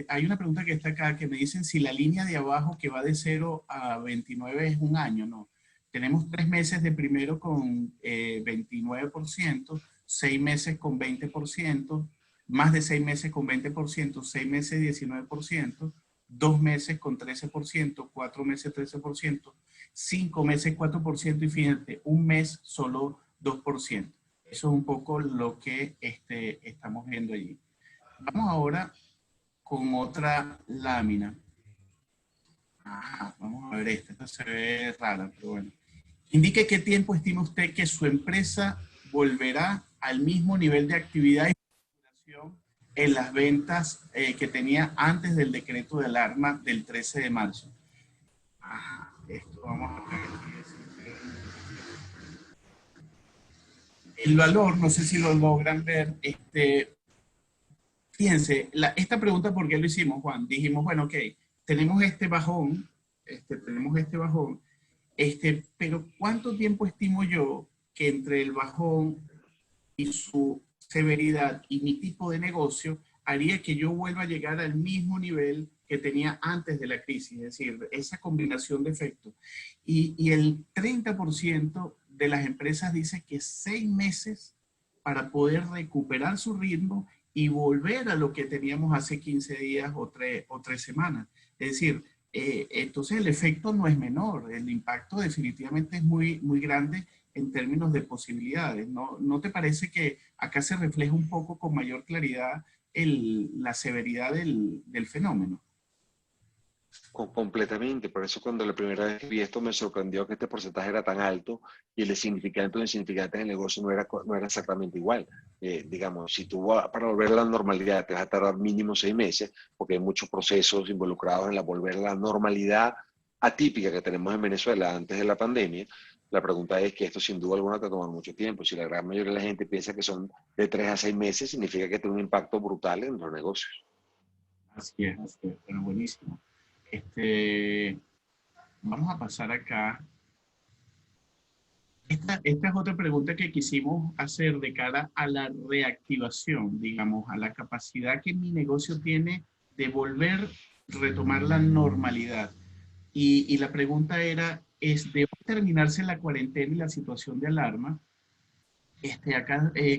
hay una pregunta que está acá que me dicen si la línea de abajo que va de 0 a 29 es un año, ¿no? Tenemos 3 meses de primero con 29%, 6 meses con 20%, más de 6 meses con 20%, 6 meses 19%, 2 meses con 13%, 4 meses 13%, 5 meses 4% y fíjate, un mes solo 2%. Eso es un poco lo que estamos viendo allí. Vamos ahora con otra lámina. Vamos a ver esta se ve rara, pero bueno. Indique qué tiempo estima usted que su empresa volverá al mismo nivel de actividad y facturación en las ventas que tenía antes del decreto de alarma del 13 de marzo. Esto vamos a ver. El valor, no sé si lo logran ver, fíjense, esta pregunta, ¿por qué lo hicimos, Juan? Dijimos, bueno, ok, tenemos este bajón, pero ¿cuánto tiempo estimo yo que entre el bajón y su severidad y mi tipo de negocio haría que yo vuelva a llegar al mismo nivel que tenía antes de la crisis? Es decir, esa combinación de efectos. Y el 30% de las empresas dice que 6 meses para poder recuperar su ritmo y volver a lo que teníamos hace 15 días o 3 semanas. Es decir, entonces el efecto no es menor, el impacto definitivamente es muy, muy grande en términos de posibilidades. ¿No te parece que acá se refleja un poco con mayor claridad la severidad del fenómeno? Completamente, por eso cuando la primera vez que vi esto me sorprendió que este porcentaje era tan alto y el significante o insignificante del negocio no era exactamente igual. Digamos, si tú para volver a la normalidad te vas a tardar mínimo 6 meses, porque hay muchos procesos involucrados en la volver a la normalidad atípica que tenemos en Venezuela antes de la pandemia. La pregunta es que esto sin duda alguna te va a tomar mucho tiempo. Si la gran mayoría de la gente piensa que son de 3 a 6 meses, significa que tiene un impacto brutal en los negocios. Así es, bueno, buenísimo. Vamos a pasar acá. Esta es otra pregunta que quisimos hacer de cara a la reactivación, digamos, a la capacidad que mi negocio tiene de volver, retomar la normalidad. Y la pregunta era, ¿debe terminarse la cuarentena y la situación de alarma?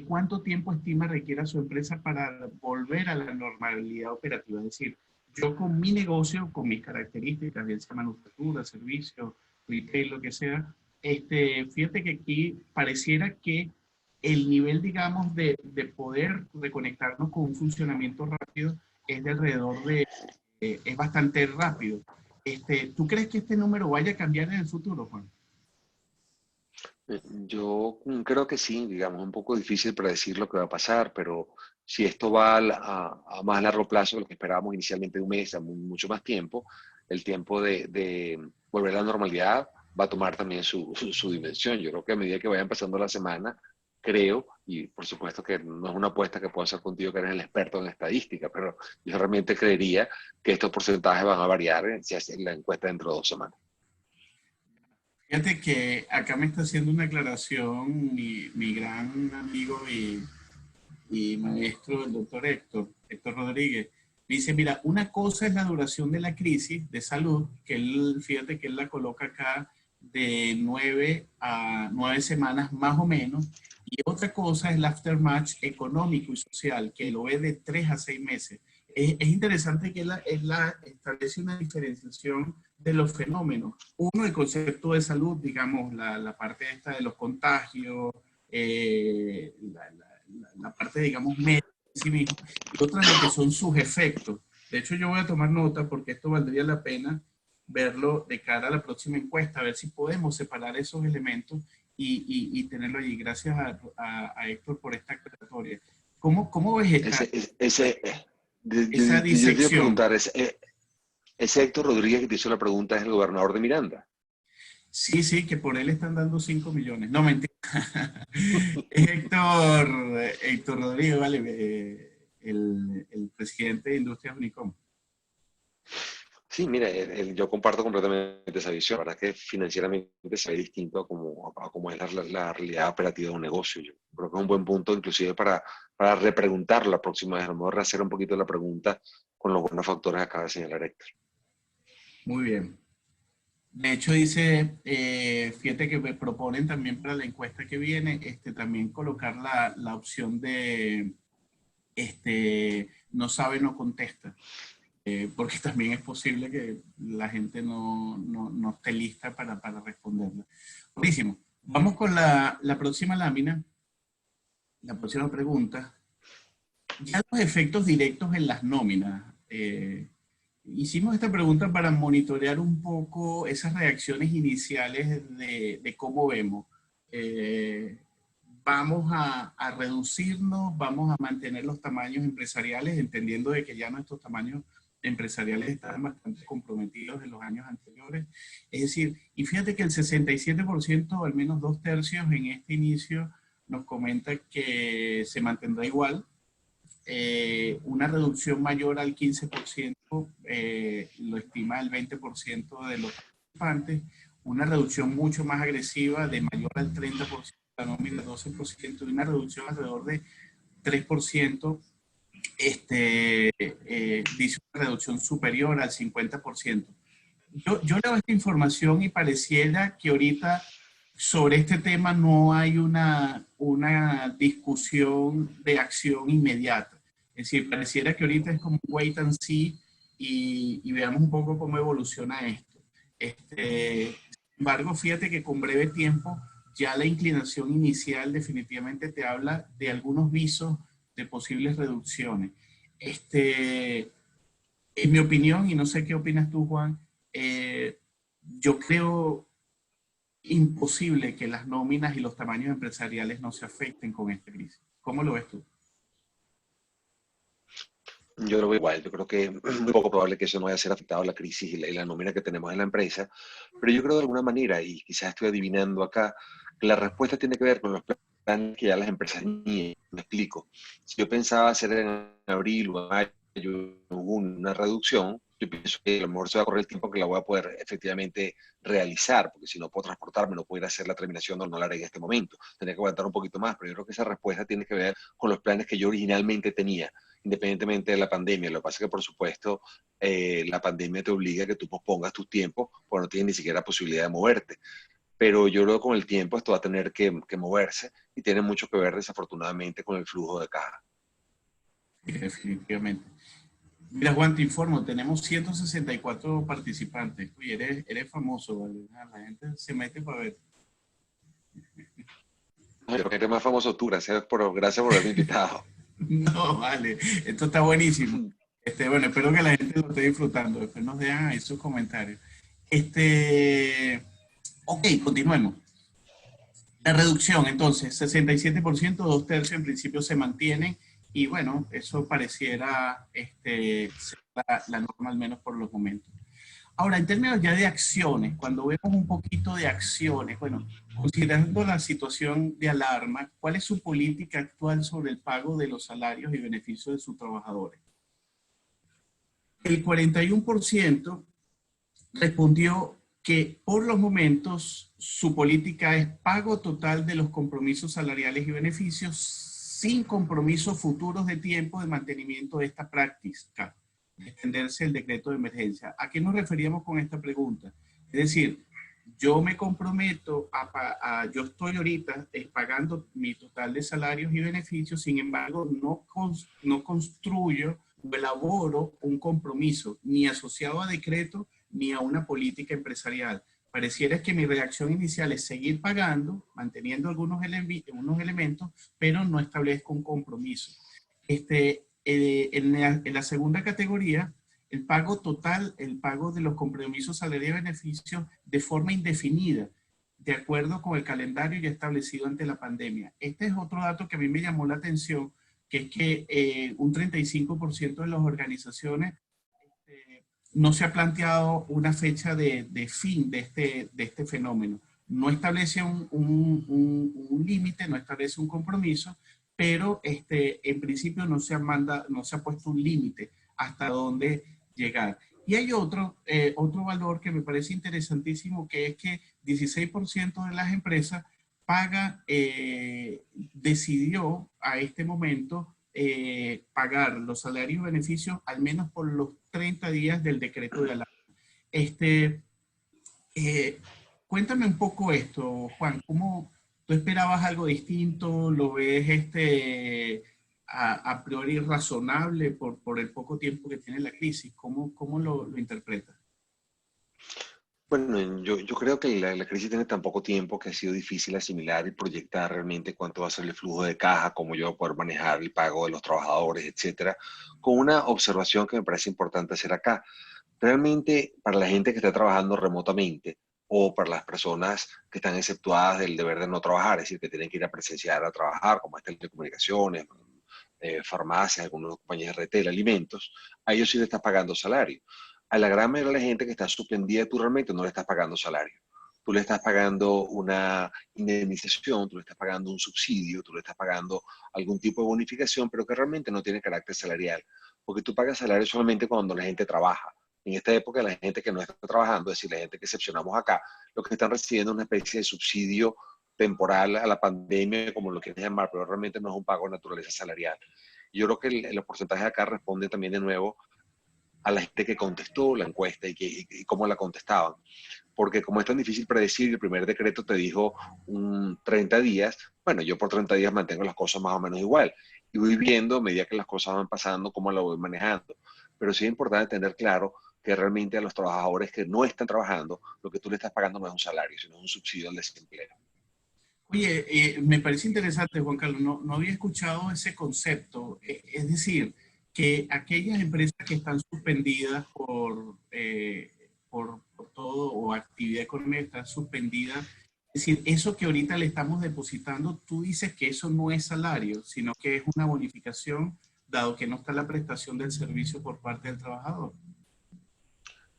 ¿Cuánto tiempo estima requiere su empresa para volver a la normalidad operativa? Es decir, yo con mi negocio, con mis características, bien sea manufactura, servicio, retail, lo que sea, fíjate que aquí pareciera que el nivel, digamos, de poder reconectarnos con un funcionamiento rápido es de alrededor de, es bastante rápido. ¿Tú crees que este número vaya a cambiar en el futuro, Juan? Yo creo que sí, digamos, un poco difícil predecir lo que va a pasar, pero si esto va a más largo plazo, lo que esperábamos inicialmente de un mes, a mucho más tiempo, el tiempo de volver a la normalidad va a tomar también su dimensión. Yo creo que a medida que vayan pasando la semana, creo, y por supuesto que no es una apuesta que puedo hacer contigo, que eres el experto en estadística, pero yo realmente creería que estos porcentajes van a variar si hacen la encuesta dentro de 2 semanas. Fíjate que acá me está haciendo una aclaración mi gran amigo y maestro, el doctor Héctor Rodríguez. Dice, mira, una cosa es la duración de la crisis de salud, que él, fíjate que él la coloca acá de 9 a 9 semanas más o menos, y otra cosa es el aftermath económico y social, que lo ve de 3 a 6 meses. Es interesante que él establece una diferenciación de los fenómenos. Uno, el concepto de salud, digamos, la parte esta de los contagios, la parte, digamos, médica en sí mismo, y otra lo que son sus efectos. De hecho, yo voy a tomar nota porque esto valdría la pena verlo de cara a la próxima encuesta, a ver si podemos separar esos elementos y tenerlo allí. Gracias a Héctor por esta aclaratoria. ¿Cómo ves esa Yo te iba a disección? preguntar, ese Héctor Rodríguez que te hizo la pregunta es el gobernador de Miranda. Sí, sí, que por él están dando 5 millones. No, mentira. Es Héctor Rodríguez, vale, el presidente de Industrias Unicom. Sí, mira, yo comparto completamente esa visión. La verdad es que financieramente se ve distinto a cómo es la realidad operativa de un negocio. Yo creo que es un buen punto, inclusive para repreguntar la próxima vez, a lo mejor rehacer un poquito la pregunta con los buenos factores que acaba de señalar Héctor. Muy bien. De hecho, dice, fíjate que me proponen también para la encuesta que viene, también colocar la opción de no sabe, no contesta. Porque también es posible que la gente no esté lista para responderla. Buenísimo. Vamos con la próxima lámina, la próxima pregunta. Ya los efectos directos en las nóminas. Hicimos esta pregunta para monitorear un poco esas reacciones iniciales de cómo vemos. Eh, ¿Vamos a reducirnos? ¿Vamos a mantener los tamaños empresariales, entendiendo de que ya nuestros tamaños empresariales estaban bastante comprometidos en los años anteriores? Es decir, y fíjate que el 67%, o al menos 2/3 en este inicio, nos comenta que se mantendrá igual. Una reducción mayor al 15%, lo estima el 20% de los participantes, una reducción mucho más agresiva de mayor al 30%, la nómina 12%, y una reducción alrededor de 3%, dice una reducción superior al 50%. Yo leo esta información y pareciera que ahorita sobre este tema no hay una discusión de acción inmediata. Es decir, pareciera que ahorita es como wait and see y veamos un poco cómo evoluciona esto. Sin embargo, fíjate que con breve tiempo ya la inclinación inicial definitivamente te habla de algunos visos de posibles reducciones. En mi opinión, y no sé qué opinas tú, Juan, yo creo imposible que las nóminas y los tamaños empresariales no se afecten con esta crisis. ¿Cómo lo ves tú? Yo lo veo igual, yo creo que es muy poco probable que eso no vaya a ser afectado a la crisis y la nómina que tenemos en la empresa, pero yo creo de alguna manera, y quizás estoy adivinando acá, que la respuesta tiene que ver con los planes que ya las empresas tenían. Me explico. Si yo pensaba hacer en abril o en mayo una reducción, yo pienso que a lo mejor se va a correr el tiempo que la voy a poder efectivamente realizar, porque si no puedo transportarme, no puedo ir a hacer la terminación, no la haré en este momento. Tendría que aguantar un poquito más, pero yo creo que esa respuesta tiene que ver con los planes que yo originalmente tenía independientemente de la pandemia. Lo que pasa es que, por supuesto, la pandemia te obliga a que tú pospongas tus tiempos, porque no tienes ni siquiera posibilidad de moverte. Pero yo creo que con el tiempo esto va a tener que moverse y tiene mucho que ver, desafortunadamente, con el flujo de caja. Sí, definitivamente. Mira, Juan, te informo, tenemos 164 participantes. Uy, eres famoso, ¿vale? La gente se mete para ver. Yo creo que eres más famoso tú, gracias por haberme invitado. No, vale, esto está buenísimo. Bueno, espero que la gente lo esté disfrutando. Después nos dejan ahí sus comentarios. Ok, continuemos. La reducción, entonces, 67%, dos tercios en principio se mantienen y bueno, eso pareciera ser la norma al menos por los momentos. Ahora, en términos ya de acciones, cuando vemos un poquito de acciones, bueno, considerando la situación de alarma, ¿cuál es su política actual sobre el pago de los salarios y beneficios de sus trabajadores? El 41% respondió que por los momentos su política es pago total de los compromisos salariales y beneficios sin compromisos futuros de tiempo de mantenimiento de esta práctica, de extenderse el decreto de emergencia. ¿A qué nos referíamos con esta pregunta? Es decir, yo me comprometo yo estoy ahorita pagando mi total de salarios y beneficios, sin embargo, no construyo o elaboro un compromiso ni asociado a decreto ni a una política empresarial. Pareciera que mi reacción inicial es seguir pagando, manteniendo unos elementos, pero no establezco un compromiso. En la segunda categoría, el pago total, el pago de los compromisos salariales y beneficios de forma indefinida, de acuerdo con el calendario ya establecido ante la pandemia. Este es otro dato que a mí me llamó la atención, que es que un 35% de las organizaciones no se ha planteado una fecha de fin de este fenómeno. No establece un límite, no establece un compromiso, pero en principio no se ha puesto un límite hasta dónde llegar. Y hay otro valor que me parece interesantísimo, que es que 16% de las empresas decidió a este momento pagar los salarios y beneficios al menos por los 30 días del decreto de alarma. Este, eh, Cuéntame un poco esto, Juan, ¿cómo tú esperabas algo distinto? ¿Lo ves a priori razonable por el poco tiempo que tiene la crisis? ¿Cómo lo interpretas? Bueno, yo creo que la crisis tiene tan poco tiempo que ha sido difícil asimilar y proyectar realmente cuánto va a ser el flujo de caja, cómo yo voy a poder manejar el pago de los trabajadores, etcétera, con una observación que me parece importante hacer acá. Realmente, para la gente que está trabajando remotamente o para las personas que están exceptuadas del deber de no trabajar, es decir, que tienen que ir a presenciar a trabajar, como es telecomunicaciones, farmacias, algunas compañías de retail, alimentos, a ellos sí le estás pagando salario. A la gran mayoría de la gente que está suspendida, tú realmente no le estás pagando salario. Tú le estás pagando una indemnización, tú le estás pagando un subsidio, tú le estás pagando algún tipo de bonificación, pero que realmente no tiene carácter salarial, porque tú pagas salario solamente cuando la gente trabaja. En esta época, la gente que no está trabajando, es decir, la gente que excepcionamos acá, lo que están recibiendo es una especie de subsidio temporal a la pandemia, como lo quieres llamar, pero realmente no es un pago de naturaleza salarial. Yo creo que los porcentajes acá responden también de nuevo a la gente que contestó la encuesta y cómo la contestaban. Porque como es tan difícil predecir, el primer decreto te dijo 30 días, bueno, yo por 30 días mantengo las cosas más o menos igual. Y voy viendo a medida que las cosas van pasando, cómo la voy manejando. Pero sí es importante tener claro que realmente a los trabajadores que no están trabajando, lo que tú le estás pagando no es un salario, sino un subsidio al desempleo. Oye, me parece interesante, Juan Carlos, no había escuchado ese concepto. Es decir, que aquellas empresas que están suspendidas por todo o actividad económica está suspendida, es decir, eso que ahorita le estamos depositando, tú dices que eso no es salario, sino que es una bonificación, dado que no está la prestación del servicio por parte del trabajador.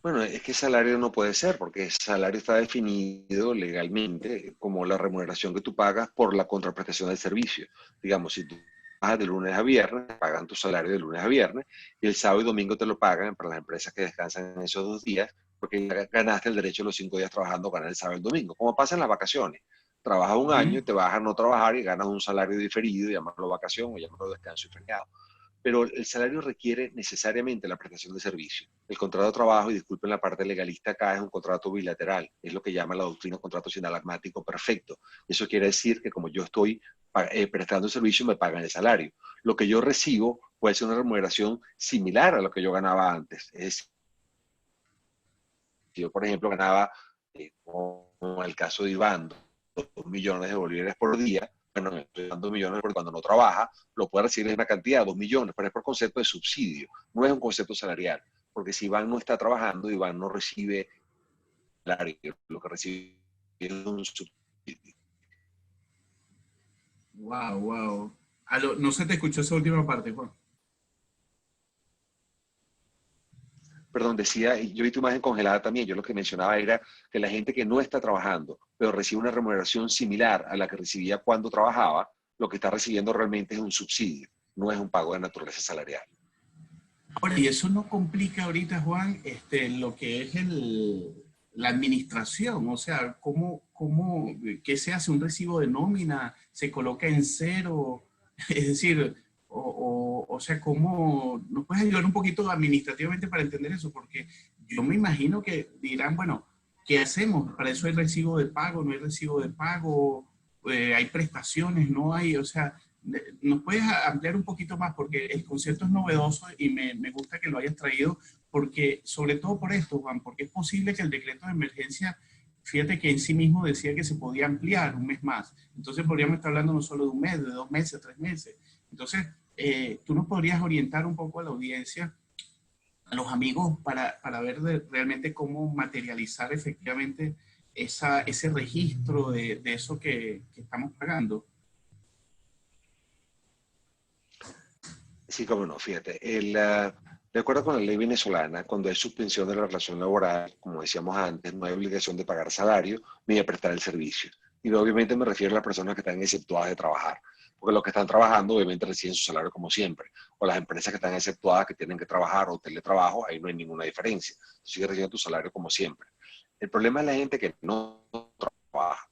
Bueno, es que salario no puede ser, porque el salario está definido legalmente como la remuneración que tú pagas por la contraprestación del servicio. Digamos, si tú trabajas de lunes a viernes, pagan tu salario de lunes a viernes, y el sábado y domingo te lo pagan para las empresas que descansan en esos 2 días, porque ya ganaste el derecho de los 5 días trabajando, ganar el sábado y el domingo. Como pasa en las vacaciones. Trabajas un año y te vas a no trabajar y ganas un salario diferido, llamarlo vacación o llamarlo descanso y feriado, pero el salario requiere necesariamente la prestación de servicio. El contrato de trabajo, y disculpen la parte legalista acá, es un contrato bilateral, es lo que llama la doctrina contrato sinalagmático perfecto. Eso quiere decir que como yo estoy prestando el servicio, me pagan el salario. Lo que yo recibo puede ser una remuneración similar a lo que yo ganaba antes. Es decir, si yo, por ejemplo, ganaba, como en el caso de Iván, 2 millones de bolívares por día, bueno, estoy dando 2 millones porque cuando no trabaja, lo puede recibir en una cantidad, 2 millones, pero es por concepto de subsidio, no es un concepto salarial, porque si Iván no está trabajando, Iván no recibe salario, lo que recibe es un subsidio. Wow, wow. No se te escuchó esa última parte, Juan. Perdón, decía, yo vi tu imagen congelada también, yo lo que mencionaba era que la gente que no está trabajando, pero recibe una remuneración similar a la que recibía cuando trabajaba, lo que está recibiendo realmente es un subsidio, no es un pago de naturaleza salarial. Ahora, y eso no complica ahorita, Juan, lo que es la administración, o sea, ¿qué se hace? ¿Un recibo de nómina? ¿Se coloca en cero? Es decir, o sea, ¿cómo nos puedes ayudar un poquito administrativamente para entender eso? Porque yo me imagino que dirán, bueno, ¿qué hacemos? Para eso hay recibo de pago, no hay recibo de pago, hay prestaciones, no hay, o sea, ¿nos puedes ampliar un poquito más? Porque el concepto es novedoso y me gusta que lo hayas traído, porque sobre todo por esto, Juan, porque es posible que el decreto de emergencia, fíjate que en sí mismo decía que se podía ampliar un mes más. Entonces podríamos estar hablando no solo de un mes, de 2 meses, 3 meses. Entonces, tú nos podrías orientar un poco a la audiencia, a los amigos, para ver realmente cómo materializar efectivamente ese registro de eso que estamos pagando. Sí, cómo no, fíjate, de acuerdo con la ley venezolana, cuando hay suspensión de la relación laboral, como decíamos antes, no hay obligación de pagar salario ni de prestar el servicio. Y obviamente me refiero a las personas que están exceptuadas de trabajar, porque los que están trabajando obviamente reciben su salario como siempre, o las empresas que están exceptuadas que tienen que trabajar o teletrabajo, ahí no hay ninguna diferencia, sigues recibiendo tu salario como siempre. El problema es la gente que no trabaja.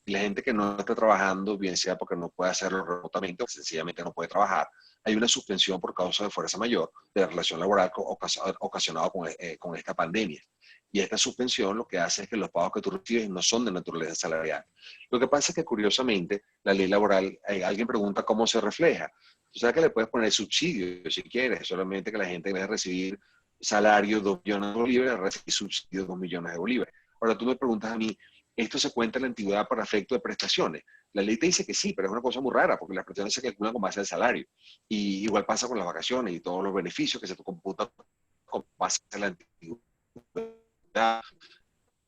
Y la gente que no está trabajando, bien sea porque no puede hacerlo remotamente o sencillamente no puede trabajar, hay una suspensión por causa de fuerza mayor de la relación laboral ocasionada con esta pandemia. Y esta suspensión lo que hace es que los pagos que tú recibes no son de naturaleza salarial. Lo que pasa es que curiosamente la ley laboral, alguien pregunta cómo se refleja. Tú sabes que le puedes poner subsidio si quieres, solamente que la gente en vez de recibir salario 2 millones de bolívares, recibe subsidio 2 millones de bolívares. Ahora tú me preguntas a mí, ¿esto se cuenta en la antigüedad para efecto de prestaciones? La ley te dice que sí, pero es una cosa muy rara porque las prestaciones se calculan con base al salario. Y igual pasa con las vacaciones y todos los beneficios que se computan con base a la antigüedad. La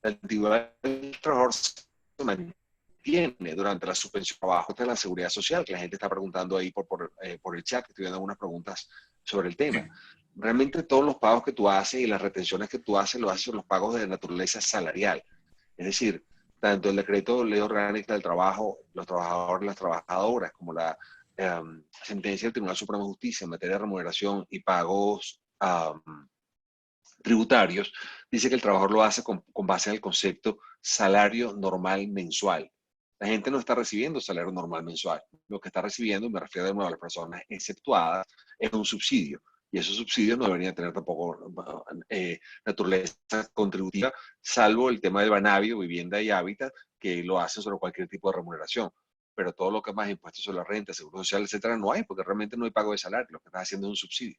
antigüedad del trabajador se mantiene durante la suspensión de trabajo. Esta es la seguridad social que la gente está preguntando ahí por el chat, que estoy viendo algunas preguntas sobre el tema. Realmente todos los pagos que tú haces y las retenciones que tú haces, lo haces los pagos de naturaleza salarial. Es decir, tanto el decreto de ley orgánica del trabajo, los trabajadores y las trabajadoras, como la sentencia del Tribunal Supremo de Justicia en materia de remuneración y pagos tributarios, dice que el trabajador lo hace con base en el concepto salario normal mensual. La gente no está recibiendo salario normal mensual. Lo que está recibiendo, me refiero de nuevo a las personas exceptuadas, es un subsidio. Y esos subsidios no deberían tener tampoco naturaleza contributiva, salvo el tema del Banavio, vivienda y hábitat, que lo hacen sobre cualquier tipo de remuneración. Pero todo lo que es más impuestos sobre la renta, seguro social, etcétera, no hay, porque realmente no hay pago de salario. Lo que estás haciendo es un subsidio.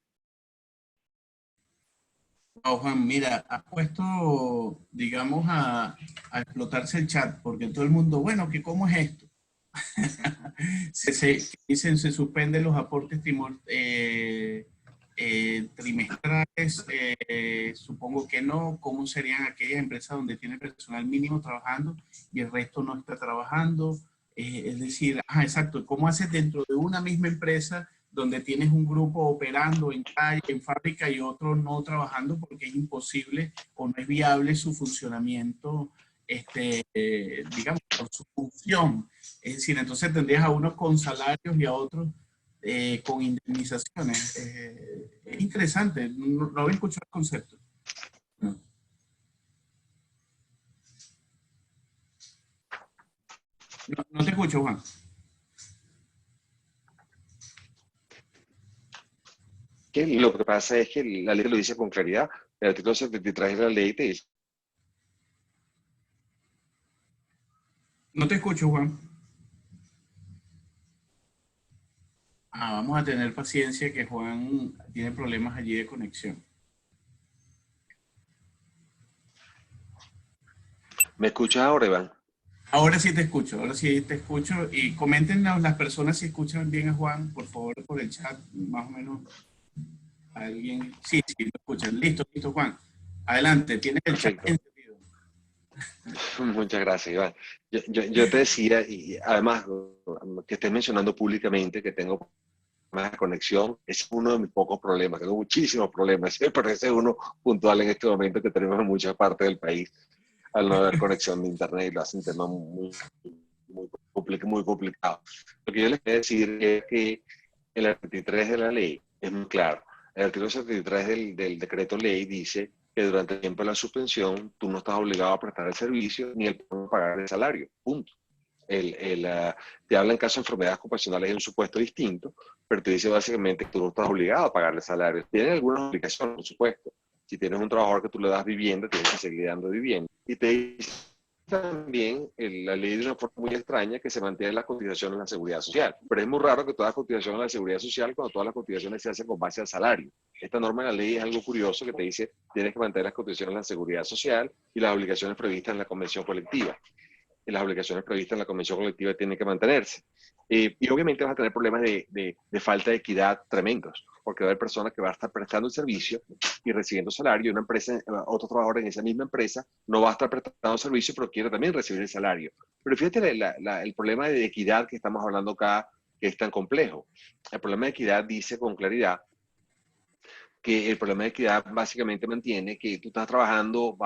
Oh, Juan, mira, has puesto, digamos, a explotarse el chat, porque todo el mundo, bueno, ¿qué cómo es esto? Dicen, se suspenden los aportes trimestrales, supongo que no. ¿Cómo serían aquellas empresas donde tiene personal mínimo trabajando y el resto no está trabajando? Es decir, exacto, ¿cómo haces dentro de una misma empresa donde tienes un grupo operando en calle, en fábrica y otro no trabajando porque es imposible o no es viable su funcionamiento, digamos, por su función? Es decir, entonces tendrías a unos con salarios y a otros con indemnizaciones. Es interesante, no había escuchado el concepto. No, no te escucho, Juan. Que lo que pasa es que la ley lo dice con claridad. El artículo 73 de la ley te dice. No te escucho, Juan. Vamos a tener paciencia que Juan tiene problemas allí de conexión. ¿Me escuchas ahora, Iván? Ahora sí te escucho, ahora sí te escucho. Y coméntenos las personas si escuchan bien a Juan, por favor, por el chat, más o menos. ¿Alguien? Sí, sí, lo escuchan. Listo, listo, Juan. Adelante, tienes el chat Perfecto. encendido. Muchas gracias, Iván. Yo te decía, y además que estés mencionando públicamente que tengo más conexión, es uno de mis pocos problemas. Tengo muchísimos problemas, pero ese es uno puntual en este momento que tenemos en muchas partes del país al no haber conexión de internet y lo hacen tema muy complicado. Lo que yo les quiero decir es que el artículo 3 de la ley es muy claro. El artículo 73 del decreto ley dice que durante el tiempo de la suspensión tú no estás obligado a prestar el servicio ni el pagar el salario. Punto. Te habla en caso de enfermedades ocupacionales en un supuesto distinto, pero te dice básicamente que tú no estás obligado a pagarle salario. Tienen algunas obligaciones, por supuesto. Si tienes un trabajador que tú le das vivienda, tienes que seguir dando vivienda. Y te dice también la ley de una forma muy extraña que se mantiene la cotización en la seguridad social. Pero es muy raro que todas las cotizaciones en la seguridad social cuando todas las cotizaciones se hacen con base al salario. Esta norma de la ley es algo curioso que te dice tienes que mantener las cotizaciones en la seguridad social y las obligaciones previstas en la convención colectiva. Y las obligaciones previstas en la convención colectiva tienen que mantenerse. Y obviamente vas a tener problemas de falta de equidad tremendos, porque va a haber personas que van a estar prestando el servicio y recibiendo salario, y una empresa, otro trabajador en esa misma empresa no va a estar prestando servicio, pero quiere también recibir el salario. Pero fíjate el problema de equidad que estamos hablando acá, que es tan complejo. El problema de equidad dice con claridad que el problema de equidad básicamente mantiene que tú estás trabajando,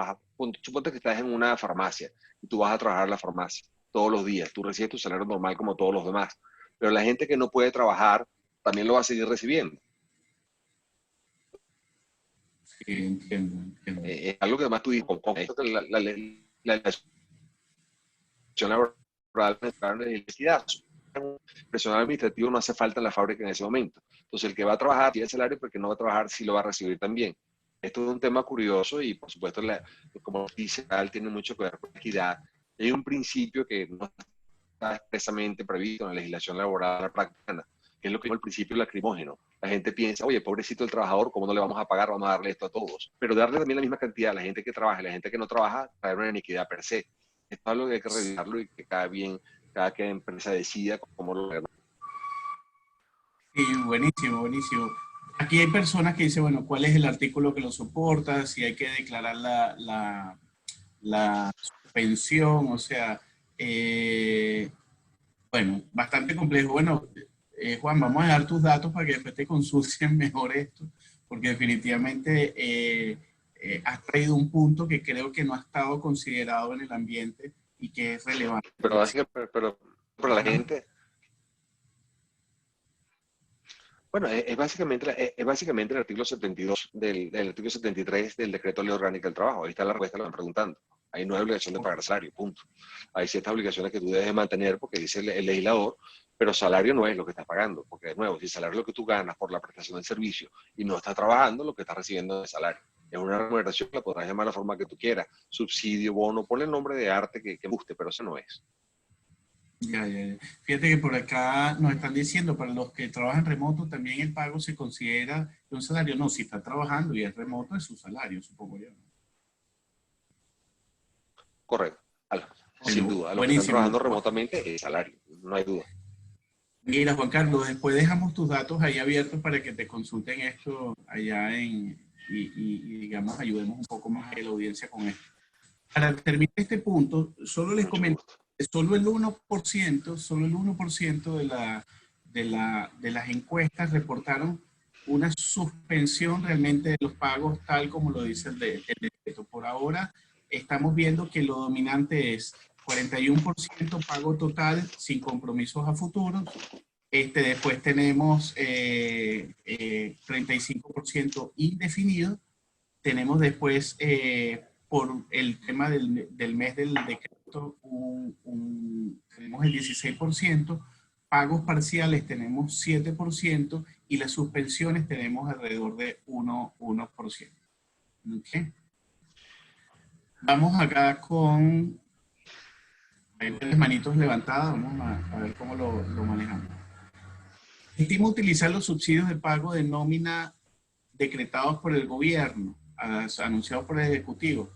suponte que estás en una farmacia y tú vas a trabajar en la farmacia todos los días, tú recibes tu salario normal como todos los demás, pero la gente que no puede trabajar también lo va a seguir recibiendo. Sí, entiendo, entiendo. Es algo que además tú dices, con esto que la legislación laboral de equidad, un personal administrativo no hace falta en la fábrica en ese momento. Entonces, el que va a trabajar tiene el salario, porque no va a trabajar sí lo va a recibir también. Esto es un tema curioso y, por supuesto, como dice, tiene mucho que ver con la equidad. Hay un principio que no está expresamente previsto en la legislación laboral práctica, que es lo que llama el principio lacrimógeno. La gente piensa, oye, pobrecito el trabajador, ¿cómo no le vamos a pagar? Vamos a darle esto a todos. Pero darle también la misma cantidad a la gente que trabaja y a la gente que no trabaja, trae una iniquidad per se. Esto es algo que hay que revisarlo y que cada empresa decida cómo lo haga. Sí, buenísimo, buenísimo. Aquí hay personas que dicen, bueno, ¿cuál es el artículo que lo soporta? Si hay que declarar la suspensión, o sea, eh, bueno, bastante complejo. Bueno, Juan, vamos a dar tus datos para que después te consulten mejor esto, porque definitivamente has traído un punto que creo que no ha estado considerado en el ambiente y que es relevante. Pero básicamente, pero la gente, bueno, es básicamente el artículo 72 del artículo 73 del decreto ley orgánica del trabajo. Ahí está la respuesta, lo van preguntando. Ahí no hay obligación de pagar salario, punto. Hay ciertas obligaciones que tú debes mantener porque dice el legislador, pero salario no es lo que estás pagando, porque de nuevo, si salario es lo que tú ganas por la prestación del servicio y no estás trabajando, lo que estás recibiendo es salario. Es una remuneración, la podrás llamar de la forma que tú quieras, subsidio, bono, ponle el nombre de arte que guste, pero eso no es. Ya, ya, ya. Fíjate que por acá nos están diciendo, para los que trabajan remoto, también el pago se considera un salario. No, si está trabajando y es remoto, es su salario, supongo yo. Correcto. Sin Bueno, duda, a los que están buenísimo. trabajando remotamente, es salario, no hay duda. Mira, Juan Carlos, después dejamos tus datos ahí abiertos para que te consulten esto allá y digamos, ayudemos un poco más a la audiencia con esto. Para terminar este punto, solo les Mucho comento, gusto. solo el 1% de las encuestas reportaron una suspensión realmente de los pagos tal como lo dice el decreto. Por ahora estamos viendo que lo dominante es 41% pago total sin compromisos a futuro. Después tenemos 35% indefinido. Tenemos después, por el tema del mes del decreto, tenemos el 16%, pagos parciales tenemos 7% y las suspensiones tenemos alrededor de 1%. ¿Okay? Vamos acá con hay varias manitos levantadas, vamos a ver cómo lo manejamos. Estima utilizar los subsidios de pago de nómina decretados por el gobierno, anunciados por el Ejecutivo.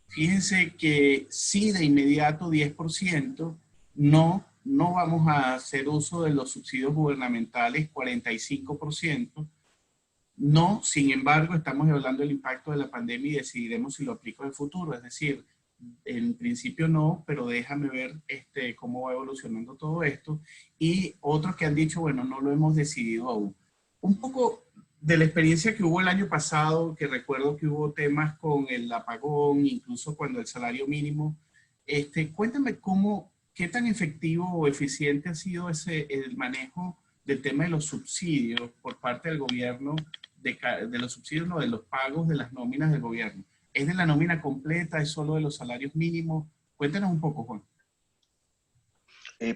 Fíjense que sí, de inmediato 10%, no vamos a hacer uso de los subsidios gubernamentales 45%. No, sin embargo, estamos evaluando el impacto de la pandemia y decidiremos si lo aplico en el futuro. Es decir, en principio no, pero déjame ver cómo va evolucionando todo esto. Y otros que han dicho, bueno, no lo hemos decidido aún. Un poco de la experiencia que hubo el año pasado, que recuerdo que hubo temas con el apagón, incluso cuando el salario mínimo. Cuéntame qué tan efectivo o eficiente ha sido el manejo del tema de los subsidios por parte del gobierno, de los subsidios, no, de los pagos de las nóminas del gobierno. ¿Es de la nómina completa? ¿Es solo de los salarios mínimos? Cuéntanos un poco, Juan.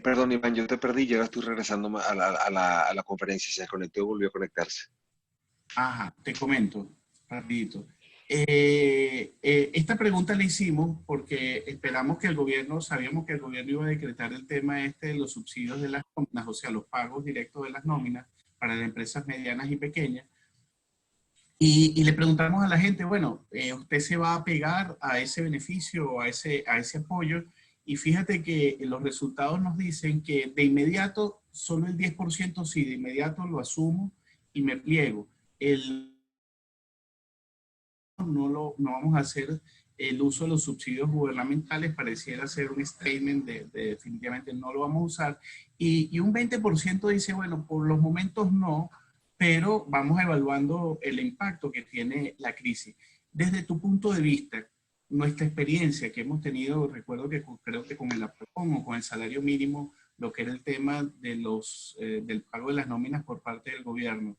Perdón, Iván, yo te perdí y ahora estoy regresando a la conferencia. Se desconectó y volvió a conectarse. Ajá, te comento, rapidito. Esta pregunta la hicimos porque esperamos que el gobierno, sabíamos que el gobierno iba a decretar el tema de los subsidios de las nóminas, o sea, los pagos directos de las nóminas para las empresas medianas y pequeñas. Y le preguntamos a la gente, bueno, ¿usted se va a pegar a ese beneficio, a ese apoyo? Y fíjate que los resultados nos dicen que de inmediato, solo el 10% sí, de inmediato lo asumo y me pliego. El no vamos a hacer el uso de los subsidios gubernamentales, pareciera ser un statement de definitivamente no lo vamos a usar. Y un 20% dice, bueno, por los momentos no, pero vamos evaluando el impacto que tiene la crisis. Desde tu punto de vista, nuestra experiencia que hemos tenido, recuerdo que creo que con el apagón o con el salario mínimo, lo que era el tema del pago de las nóminas por parte del gobierno.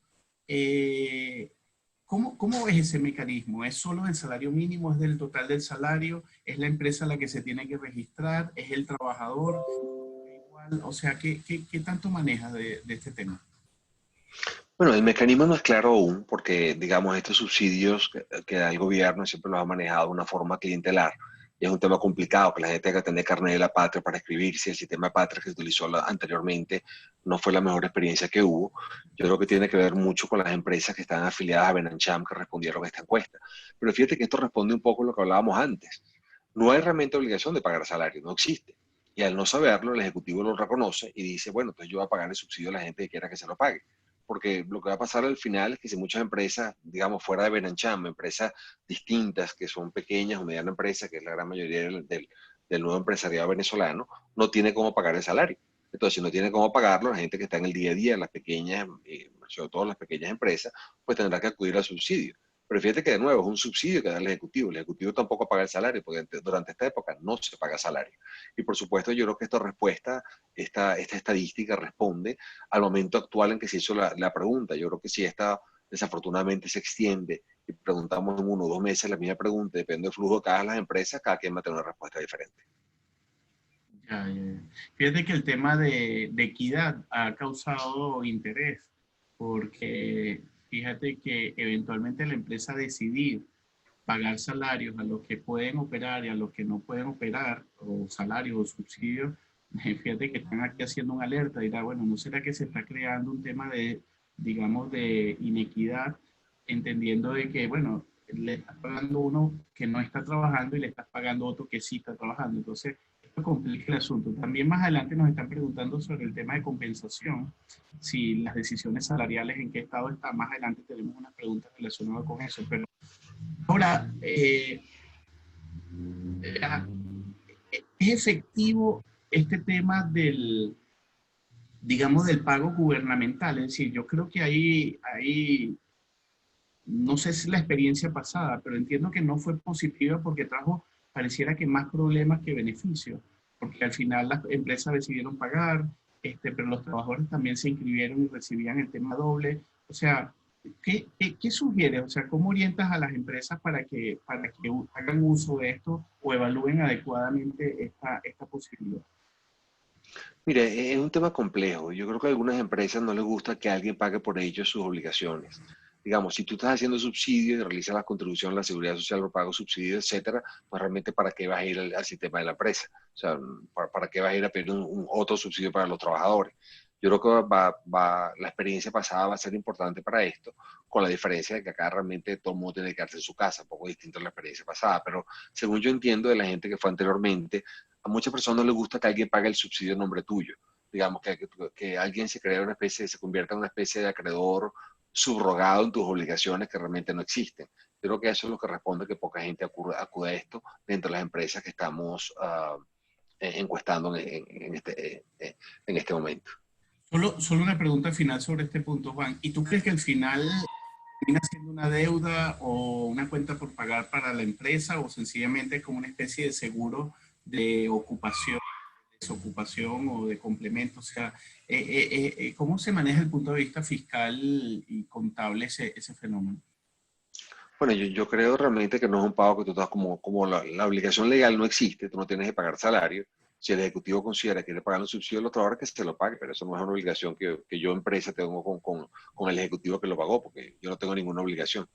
¿Cómo es ese mecanismo? ¿Es solo del salario mínimo? ¿Es del total del salario? ¿Es la empresa la que se tiene que registrar? ¿Es el trabajador? Igual, o sea, ¿qué tanto manejas de este tema? Bueno, el mecanismo no es claro aún porque, digamos, estos subsidios que da el gobierno siempre los ha manejado de una forma clientelar. Y es un tema complicado, que la gente tenga que tener carnet de la patria para inscribirse. El sistema de patria que se utilizó anteriormente no fue la mejor experiencia que hubo. Yo creo que tiene que ver mucho con las empresas que están afiliadas a Benancham que respondieron a esta encuesta. Pero fíjate que esto responde un poco a lo que hablábamos antes. No hay realmente obligación de pagar salario, no existe. Y al no saberlo, el Ejecutivo lo reconoce y dice, bueno, pues yo voy a pagar el subsidio a la gente que quiera que se lo pague, porque lo que va a pasar al final es que si muchas empresas, digamos, fuera de Benancham, empresas distintas que son pequeñas o medianas empresas, que es la gran mayoría del nuevo empresariado venezolano, no tiene cómo pagar el salario. Entonces, si no tiene cómo pagarlo, la gente que está en el día a día, las pequeñas, sobre todo las pequeñas empresas, pues tendrá que acudir al subsidio. Pero fíjate que de nuevo es un subsidio que da el Ejecutivo. El Ejecutivo tampoco paga el salario, porque durante esta época no se paga salario. Y por supuesto, yo creo que esta respuesta, esta estadística responde al momento actual en que se hizo la pregunta. Yo creo que si esta desafortunadamente se extiende y preguntamos en 1 o 2 meses la misma pregunta, depende del flujo de cada las empresas, cada quien va a tener una respuesta diferente. Ya. Fíjate que el tema de equidad ha causado interés, porque fíjate que eventualmente la empresa decidir pagar salarios a los que pueden operar y a los que no pueden operar, o salarios o subsidios, fíjate que están aquí haciendo una alerta, dirá, bueno, ¿no será que se está creando un tema digamos, de inequidad, entendiendo de que, bueno, le estás pagando uno que no está trabajando y le estás pagando otro que sí está trabajando? Entonces, esto complica el asunto. También más adelante nos están preguntando sobre el tema de compensación, si las decisiones salariales en qué estado está. Más adelante tenemos una pregunta relacionada con eso, pero ahora, ¿es efectivo este tema digamos, del pago gubernamental? Es decir, yo creo que no sé si la experiencia pasada, pero entiendo que no fue positiva porque trajo, pareciera que más problemas que beneficios, porque al final las empresas decidieron pagar, pero los trabajadores también se inscribieron y recibían el tema doble. O sea, ¿qué sugieres? O sea, ¿cómo orientas a las empresas para que hagan uso de esto o evalúen adecuadamente esta posibilidad? Mire, es un tema complejo. Yo creo que a algunas empresas no les gusta que alguien pague por ellos sus obligaciones. Digamos, si tú estás haciendo subsidios y realizas la contribución a la seguridad social por pago subsidios, etcétera, pues realmente ¿para qué vas a ir al sistema de la empresa? O sea, ¿para qué vas a ir a pedir otro subsidio para los trabajadores? Yo creo que la experiencia pasada va a ser importante para esto, con la diferencia de que acá realmente todo el mundo tiene que quedarse en su casa, un poco distinto a la experiencia pasada, pero según yo entiendo de la gente que fue anteriormente, a muchas personas no les gusta que alguien pague el subsidio en nombre tuyo. Digamos que alguien se crea una especie, se convierta en una especie de acreedor subrogado en tus obligaciones que realmente no existen. Yo creo que eso es lo que responde que poca gente acude a esto dentro de las empresas que estamos encuestando en este momento. Solo una pregunta final sobre este punto, Juan. ¿Y tú crees que al final termina siendo una deuda o una cuenta por pagar para la empresa o sencillamente es como una especie de seguro de ocupación, desocupación o de complemento? O sea, ¿cómo se maneja desde el punto de vista fiscal y contable ese fenómeno? Bueno, yo creo realmente que no es un pago que tú estás como la obligación legal no existe, tú no tienes que pagar salario. Si el ejecutivo considera que quiere pagar un subsidio al otro, ahora que se lo pague, pero eso no es una obligación que yo, empresa, tengo con el ejecutivo que lo pagó, porque yo no tengo ninguna obligación.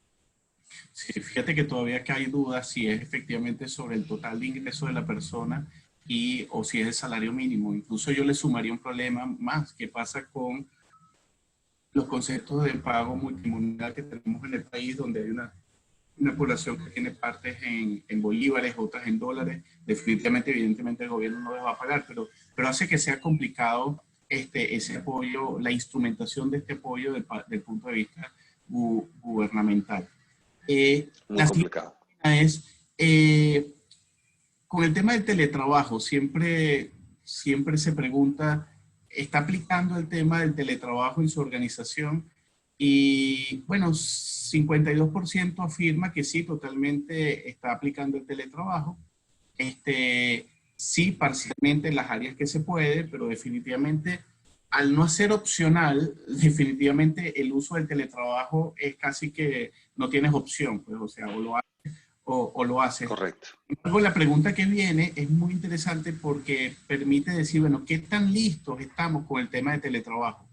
Sí, fíjate que todavía que hay dudas si es efectivamente sobre el total de ingreso de la persona y o si es el salario mínimo. Incluso yo le sumaría un problema más que pasa con los conceptos de pago multimoneda que tenemos en el país, donde hay una población que tiene partes en bolívares, otras en dólares. Definitivamente, evidentemente, el gobierno no les va a pagar, pero hace que sea complicado ese apoyo, la instrumentación de este apoyo del punto de vista gubernamental. Muy La siguiente complicado. es, con el tema del teletrabajo, siempre se pregunta, ¿está aplicando el tema del teletrabajo en su organización? Y bueno, 52% afirma que sí, totalmente está aplicando el teletrabajo. Sí, parcialmente en las áreas que se puede, pero definitivamente al no ser opcional, definitivamente el uso del teletrabajo es casi que no tienes opción, pues, o sea, o lo haces. Correcto. Luego la pregunta que viene es muy interesante porque permite decir, bueno, ¿qué tan listos estamos con el tema de teletrabajo?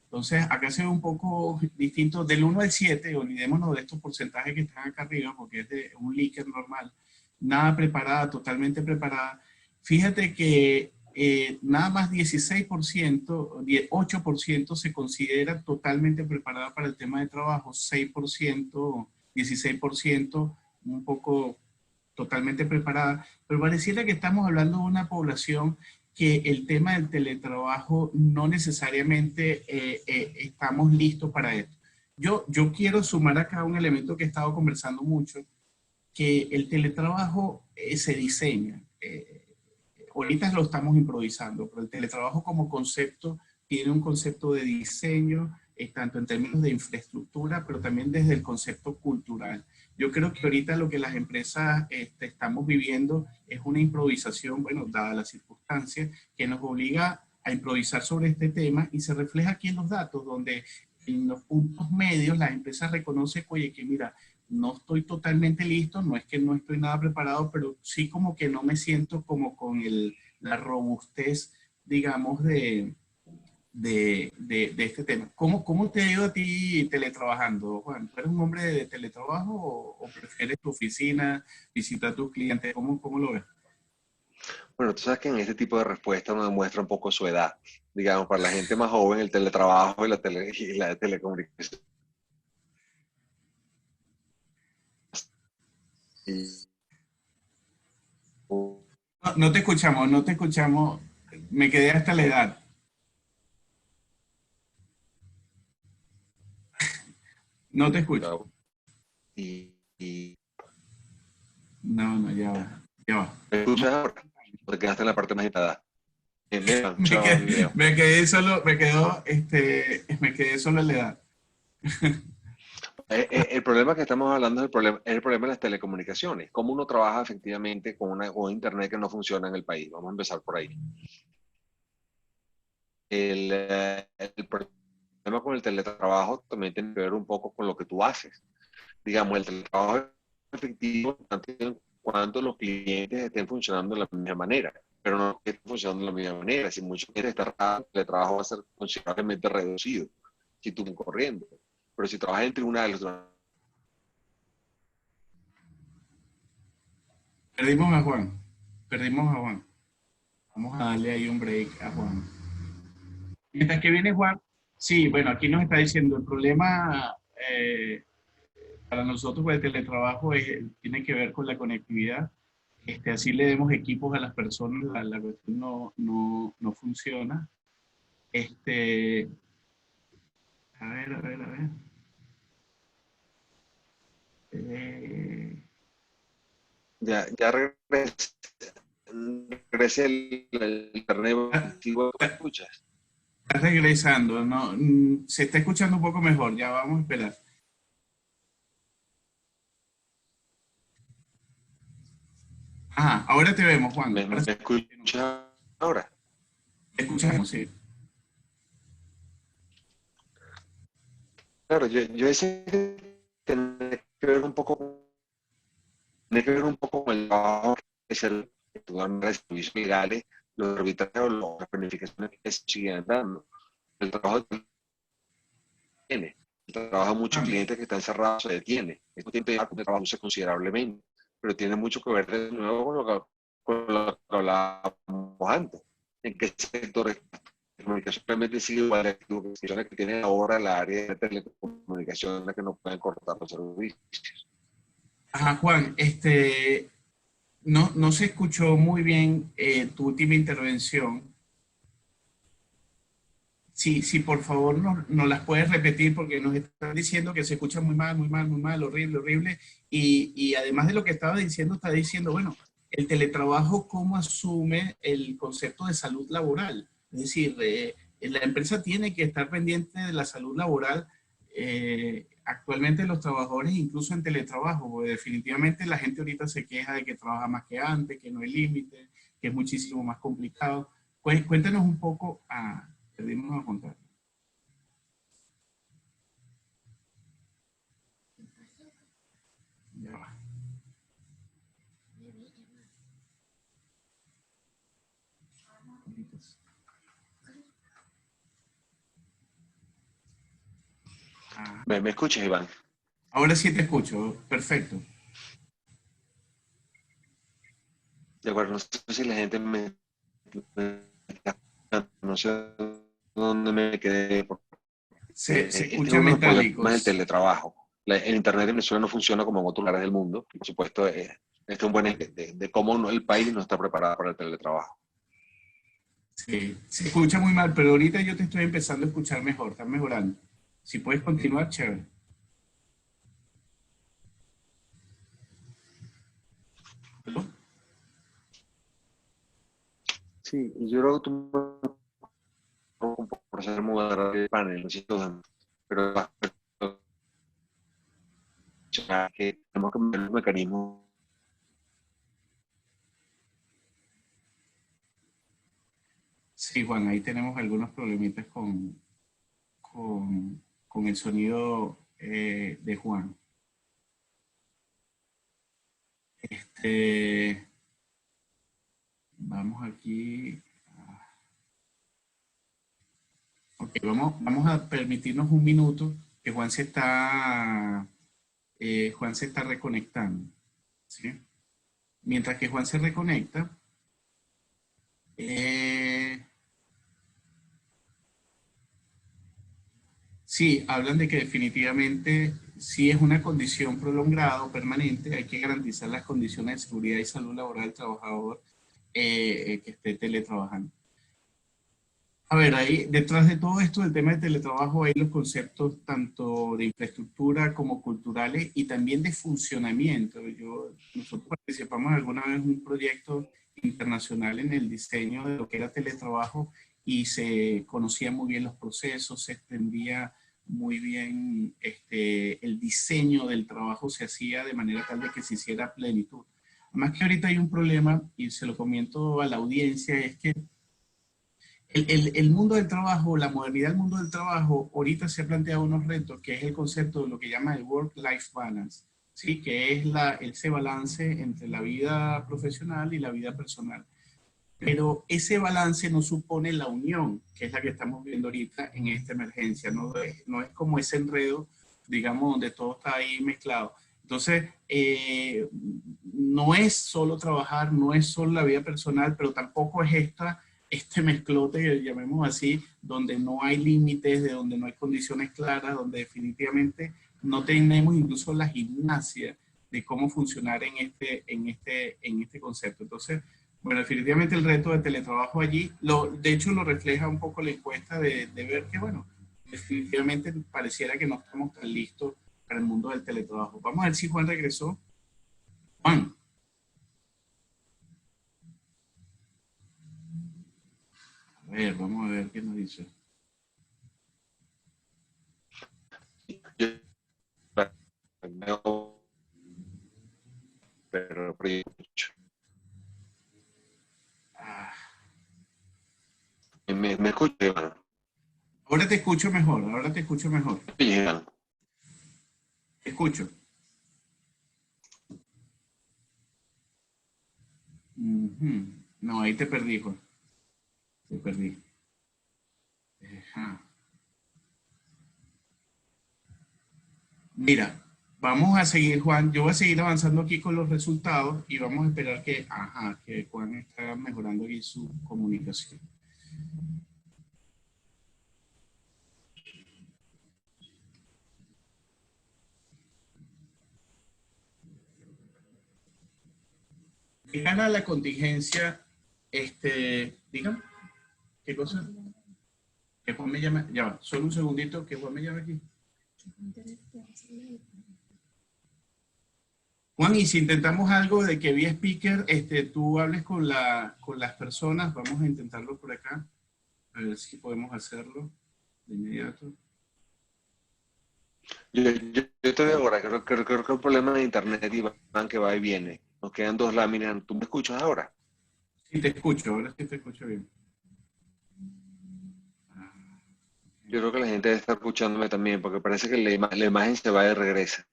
Entonces, acá se ve un poco distinto del 1 al 7, olvidémonos de estos porcentajes que están acá arriba, porque es de un líquido normal, nada preparada, totalmente preparada. Fíjate que nada más 16%, 8% se considera totalmente preparada para el tema de trabajo, 6%, 16%, un poco totalmente preparada, pero pareciera que estamos hablando de una población que el tema del teletrabajo no necesariamente estamos listos para esto. Yo quiero sumar acá un elemento que he estado conversando mucho, que el teletrabajo se diseña. Ahorita lo estamos improvisando, pero el teletrabajo como concepto tiene un concepto de diseño, tanto en términos de infraestructura, pero también desde el concepto cultural. Yo creo que ahorita lo que las empresas estamos viviendo es una improvisación, bueno, dadas las circunstancias, que nos obliga a improvisar sobre este tema y se refleja aquí en los datos, donde en los puntos medios las empresas reconocen, oye, que mira, no estoy totalmente listo, no es que no estoy nada preparado, pero sí como que no me siento como con la robustez, digamos, de este tema. ¿Cómo te ha ido a ti teletrabajando, Juan? ¿Tú eres un hombre de teletrabajo o prefieres tu oficina, visitar a tus clientes? ¿Cómo lo ves? Bueno, tú sabes que en este tipo de respuesta uno demuestra un poco su edad. Digamos, para la gente más joven, el teletrabajo y la telecomunicación. No, no te escuchamos, no te escuchamos. Me quedé hasta la edad. No te escucho. Y No, no, ya va. Ya va. ¿me escuchas ahora? ¿O te quedaste en la parte más editada? Me han Me escuchado el quedé, video. me quedé solo, me quedé solo en la edad. El problema que estamos hablando es el problema de las telecomunicaciones. Cómo uno trabaja efectivamente con internet que no funciona en el país. Vamos a empezar por ahí. El problema con el teletrabajo también tiene que ver un poco con lo que tú haces. Digamos, el teletrabajo es efectivo tanto en cuanto los clientes estén funcionando de la misma manera, pero no que estén funcionando de la misma manera. Si muchos clientes están trabajando, el teletrabajo va a ser considerablemente reducido si tú estás corriendo. Pero si trabajas en tribunales, Perdimos a Juan. Perdimos a Juan. Vamos a darle ahí un break a Juan. Mientras que viene Juan, sí, bueno, aquí nos está diciendo el problema eh, para nosotros con el teletrabajo tiene que ver con la conectividad. Así le demos equipos a las personas, la cuestión no funciona. Este, a ver, a ver, a ver. Eh, Ya regresé el internet ah, antiguo, ¿me ah, escuchas? está regresando, ¿no? Se está escuchando un poco mejor, ya vamos a esperar. Ajá, ahora te vemos, Juan. ¿Me Ahora sí continúa. escuchas ahora? Te escuchamos, sí. Claro, yo decía que tiene que ver un poco con el trabajo que se efectúan las servicios legales, los arbitrajes o las planificaciones que se siguen dando. El trabajo que tiene, el trabajo de muchos Ah, clientes que están cerrados se detiene. Esto tiene que trabajarse considerablemente, pero tiene mucho que ver de nuevo con lo que hablábamos antes. ¿En qué sectores de comunicación realmente sigue igual de activo que tiene ahora la área de telecomunicaciones que no pueden cortar los servicios? ajá, Juan, no se escuchó muy bien tu última intervención. Sí, sí, por favor, nos las puedes repetir porque nos están diciendo que se escucha muy mal, muy mal, muy mal, horrible, horrible. Y además de lo que estaba diciendo, está diciendo, bueno, el teletrabajo, ¿cómo asume el concepto de salud laboral? Es decir, la empresa tiene que estar pendiente de la salud laboral. Actualmente los trabajadores, incluso en teletrabajo, porque definitivamente la gente ahorita se queja de que trabaja más que antes, que no hay límite, que es muchísimo más complicado. Cuéntanos un poco perdimos a contar. Ya va. Ah, ¿Me escuchas, Iván? ahora sí te escucho. Perfecto. De acuerdo, no sé si la gente no sé dónde me quedé, porque Se este es escucha uno de los problemas del metálicos. teletrabajo. El Internet en Venezuela no funciona como en otros lugares del mundo. Y por supuesto, este es un buen ejemplo de cómo el país no está preparado para el teletrabajo. Sí, se escucha muy mal, pero ahorita yo te estoy empezando a escuchar mejor. Estás mejorando. Si puedes continuar, chévere. ¿Aló? Sí, y yo creo que tú por ser moderador del panel, pero que tenemos que ver los mecanismos. Sí, Juan, ahí tenemos algunos problemitas con el sonido de Juan. Este, vamos aquí. Ok, vamos a permitirnos un minuto que Juan se está reconectando. ¿Sí? Mientras que Juan se reconecta, eh, sí, hablan de que definitivamente si es una condición prolongada o permanente, hay que garantizar las condiciones de seguridad y salud laboral del trabajador que esté teletrabajando. A ver, ahí detrás de todo esto del tema de teletrabajo hay los conceptos tanto de infraestructura como culturales y también de funcionamiento. Nosotros participamos alguna vez en un proyecto internacional en el diseño de lo que era teletrabajo y se conocían muy bien los procesos, se extendía muy bien el diseño del trabajo, se hacía de manera tal de que se hiciera a plenitud. Además que ahorita hay un problema y se lo comento a la audiencia, es que el mundo del trabajo, la modernidad del mundo del trabajo, ahorita se ha planteado unos retos, que es el concepto de lo que llama el work-life balance, ¿sí? Que es ese balance entre la vida profesional y la vida personal. Pero ese balance no supone la unión, que es la que estamos viendo ahorita en esta emergencia, no es como ese enredo, digamos, donde todo está ahí mezclado. Entonces, no es solo trabajar, no es solo la vida personal, pero tampoco es este mezclote, llamemos así, donde no hay límites, de donde no hay condiciones claras, donde definitivamente no tenemos incluso la gimnasia de cómo funcionar en este concepto. Entonces, bueno, definitivamente el reto de teletrabajo allí, de hecho lo refleja un poco la encuesta de ver que, bueno, definitivamente pareciera que no estamos tan listos para el mundo del teletrabajo. Vamos a ver si Juan regresó. Juan. A ver, vamos a ver qué nos dice. Pero me escucho, Iván. Ahora te escucho mejor, ahora te escucho mejor. Iván. Te escucho. No, ahí te perdí, Juan. Te perdí. Ajá. Mira, vamos a seguir, Juan. Yo voy a seguir avanzando aquí con los resultados y vamos a esperar que Juan está mejorando aquí su comunicación. De cara a la contingencia, dígame, ¿qué cosa? Que Juan me llama, ya va, solo un segundito, que Juan me llame aquí. Juan, y si intentamos algo de que vía speaker, tú hables con las personas, vamos a intentarlo por acá, a ver si podemos hacerlo de inmediato. Yo te veo ahora, creo que el problema de internet, Iván, que va y viene. Nos quedan 2 láminas. ¿Tú me escuchas ahora? Sí, te escucho, ahora sí te escucho bien. Yo creo que la gente está escuchándome también, porque parece que la imagen se va y regresa.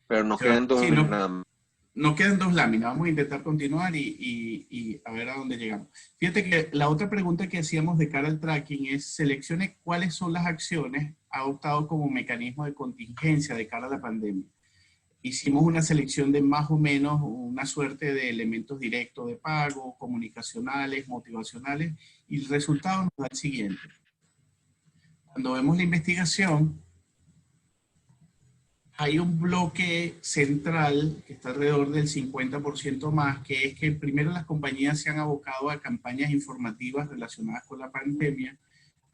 Pero nos quedan 2 Sí, láminas nada más. nos quedan 2 láminas, vamos a intentar continuar y a ver a dónde llegamos. Fíjate que la otra pregunta que hacíamos de cara al tracking es seleccione cuáles son las acciones adoptado como mecanismo de contingencia de cara a la pandemia. Hicimos una selección de más o menos una suerte de elementos directos de pago, comunicacionales, motivacionales, y el resultado nos da el siguiente. Cuando vemos la investigación, hay un bloque central que está alrededor del 50% más, que es que primero las compañías se han abocado a campañas informativas relacionadas con la pandemia,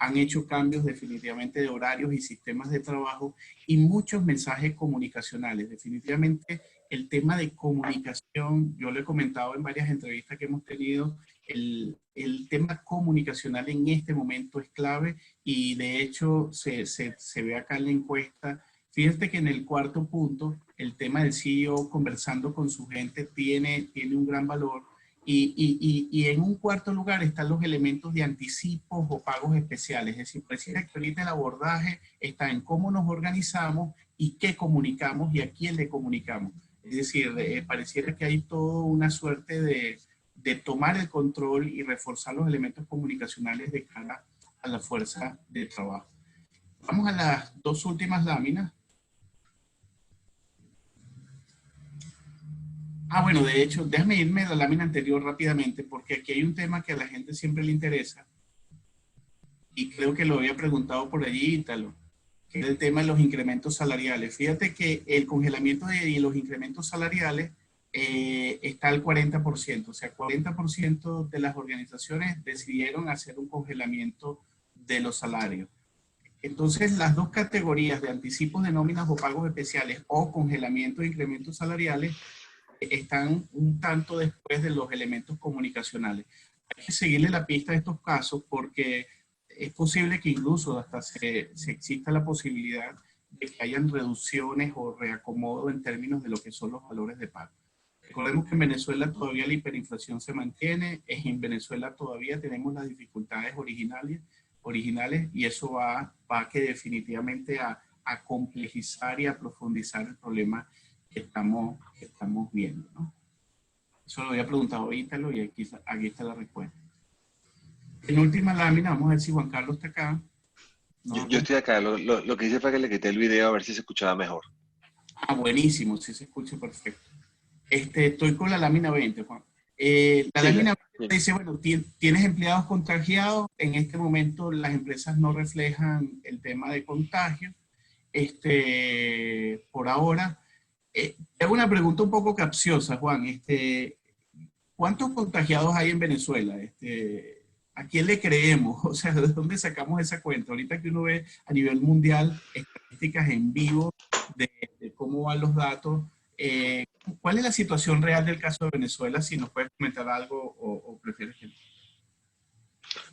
han hecho cambios definitivamente de horarios y sistemas de trabajo y muchos mensajes comunicacionales. Definitivamente el tema de comunicación, yo lo he comentado en varias entrevistas que hemos tenido, el tema comunicacional en este momento es clave y de hecho se ve acá en la encuesta. Fíjate que en el cuarto punto, el tema del CEO conversando con su gente tiene un gran valor. Y en un cuarto lugar están los elementos de anticipos o pagos especiales. Es decir, pareciera que ahorita el abordaje está en cómo nos organizamos y qué comunicamos y a quién le comunicamos. Es decir, pareciera que hay toda una suerte de tomar el control y reforzar los elementos comunicacionales de cara a la fuerza de trabajo. Vamos a las 2 últimas láminas. Bueno, de hecho, déjame irme a la lámina anterior rápidamente, porque aquí hay un tema que a la gente siempre le interesa, y creo que lo había preguntado por allí, Ítalo, que es el tema de los incrementos salariales. Fíjate que el congelamiento de los incrementos salariales está al 40%, o sea, 40% de las organizaciones decidieron hacer un congelamiento de los salarios. Entonces, las dos categorías de anticipos de nóminas o pagos especiales o congelamiento de incrementos salariales están un tanto después de los elementos comunicacionales. Hay que seguirle la pista a estos casos porque es posible que incluso hasta se exista la posibilidad de que hayan reducciones o reacomodo en términos de lo que son los valores de pago. Recordemos que en Venezuela todavía la hiperinflación se mantiene, en Venezuela todavía tenemos las dificultades originales y eso va que definitivamente a complejizar y a profundizar el problema que estamos viendo, ¿no? Eso lo había preguntado Ítalo y aquí está la respuesta. En última lámina, vamos a ver si Juan Carlos está acá. ¿No? Yo estoy acá, lo que hice fue que le quité el video a ver si se escuchaba mejor. Buenísimo, sí se escucha perfecto. Estoy con la lámina 20, Juan. La Sí, lámina dice, bueno, tienes empleados contagiados, en este momento las empresas no reflejan el tema de contagio, por ahora. Te hago una pregunta un poco capciosa, Juan. ¿Cuántos contagiados hay en Venezuela? ¿A quién le creemos? O sea, ¿de dónde sacamos esa cuenta? Ahorita que uno ve a nivel mundial estadísticas en vivo de cómo van los datos, eh, ¿cuál es la situación real del caso de Venezuela? Si nos puedes comentar algo o prefieres que no.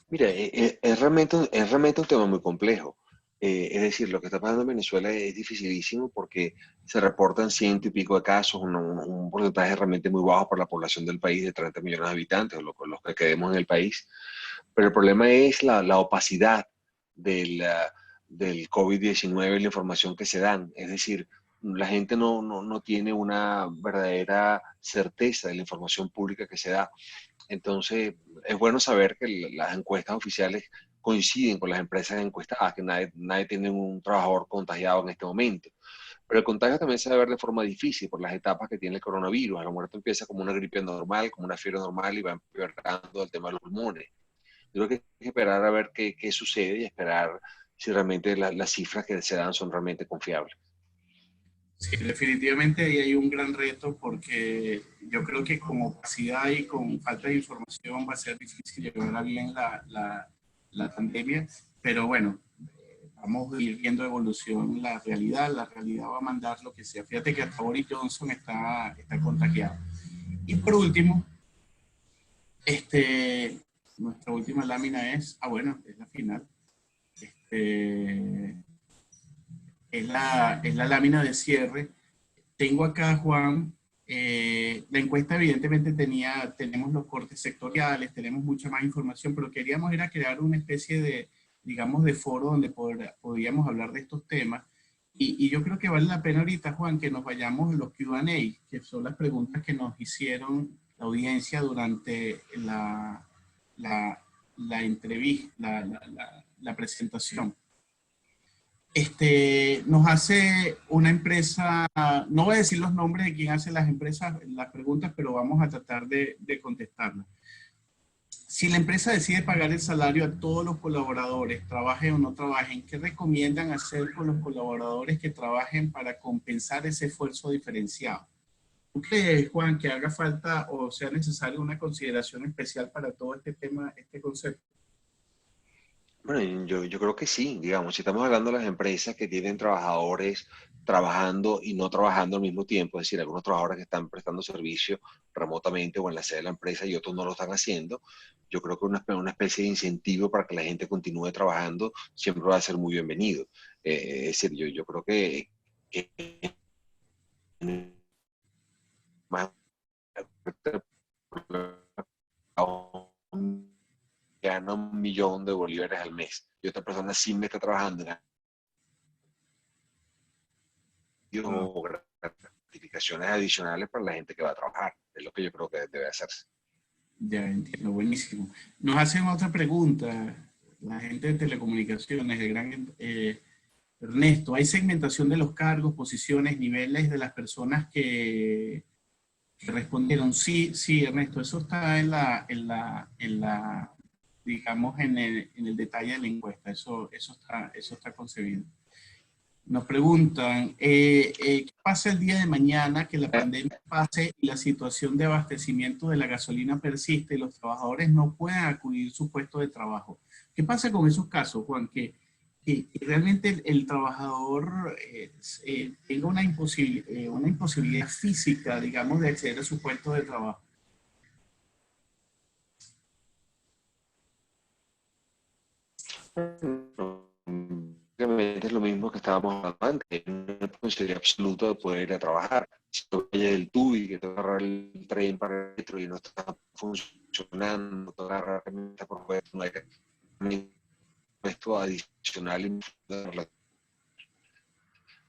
mira, es realmente un tema muy complejo. Es decir, lo que está pasando en Venezuela es dificilísimo porque se reportan ciento y pico de casos, un porcentaje realmente muy bajo por la población del país de 30 millones de habitantes, los que quedemos en el país. Pero el problema es la opacidad del, del COVID-19 y la información que se dan. Es decir, la gente no tiene una verdadera certeza de la información pública que se da. Entonces, es bueno saber que las encuestas oficiales coinciden con las empresas encuestadas, que nadie tiene un trabajador contagiado en este momento. Pero el contagio también se va a ver de forma difícil por las etapas que tiene el coronavirus. A lo mejor empieza como una gripe normal, como una fiebre normal y va empeorando el tema de los pulmones. Yo creo que hay que esperar a ver qué sucede y esperar si realmente las cifras que se dan son realmente confiables. Sí, definitivamente ahí hay un gran reto porque yo creo que con opacidad y con falta de información va a ser difícil llevar a bien la pandemia, pero bueno, vamos a ir viendo evolución la realidad va a mandar lo que sea. Fíjate que hasta Boris Johnson está contagiado. Y por último, este, nuestra última lámina es, bueno, es la final. Este, es la lámina de cierre. Tengo acá, Juan, la encuesta evidentemente tenemos los cortes sectoriales, tenemos mucha más información, pero queríamos ir a crear una especie de, digamos, de foro donde podríamos hablar de estos temas. Y yo creo que vale la pena ahorita, Juan, que nos vayamos a los Q&A, que son las preguntas que nos hicieron la audiencia durante la, la entrevista, la presentación. Nos hace una empresa, no voy a decir los nombres de quién hace las empresas, las preguntas, pero vamos a tratar de contestarlas. Si la empresa decide pagar el salario a todos los colaboradores, trabajen o no trabajen, ¿qué recomiendan hacer con los colaboradores que trabajen para compensar ese esfuerzo diferenciado? ¿Tú crees, Juan, que haga falta o sea necesaria una consideración especial para todo este tema, este concepto? Bueno, yo creo que sí, digamos, si estamos hablando de las empresas que tienen trabajadores trabajando y no trabajando al mismo tiempo, es decir, algunos trabajadores que están prestando servicio remotamente o en la sede de la empresa y otros no lo están haciendo, yo creo que una especie de incentivo para que la gente continúe trabajando siempre va a ser muy bienvenido. Es decir, yo creo que más gana 1 millón de bolívares al mes y otra persona sí me está trabajando Ah, o gratificaciones adicionales para la gente que va a trabajar. Es lo que yo creo que debe hacerse. ya entiendo, buenísimo. Nos hacen otra pregunta, la gente de telecomunicaciones, el gran Ernesto. ¿Hay segmentación de los cargos, posiciones, niveles de las personas que respondieron? Sí, sí, Ernesto, eso está digamos, en el detalle de la encuesta, eso está concebido. Nos preguntan, ¿qué pasa el día de mañana que la pandemia pase y la situación de abastecimiento de la gasolina persiste y los trabajadores no puedan acudir a su puesto de trabajo? ¿Qué pasa con esos casos, Juan? Que realmente el trabajador tenga una imposibilidad física, digamos, de acceder a su puesto de trabajo. Obviamente es lo mismo que estábamos hablando antes, una responsabilidad absoluta de poder ir a trabajar. Si tú vayas del TUI, que te va a agarrar el tren para el metro y no está funcionando, te va a agarrar herramientas por fuera, no hay esto adicional,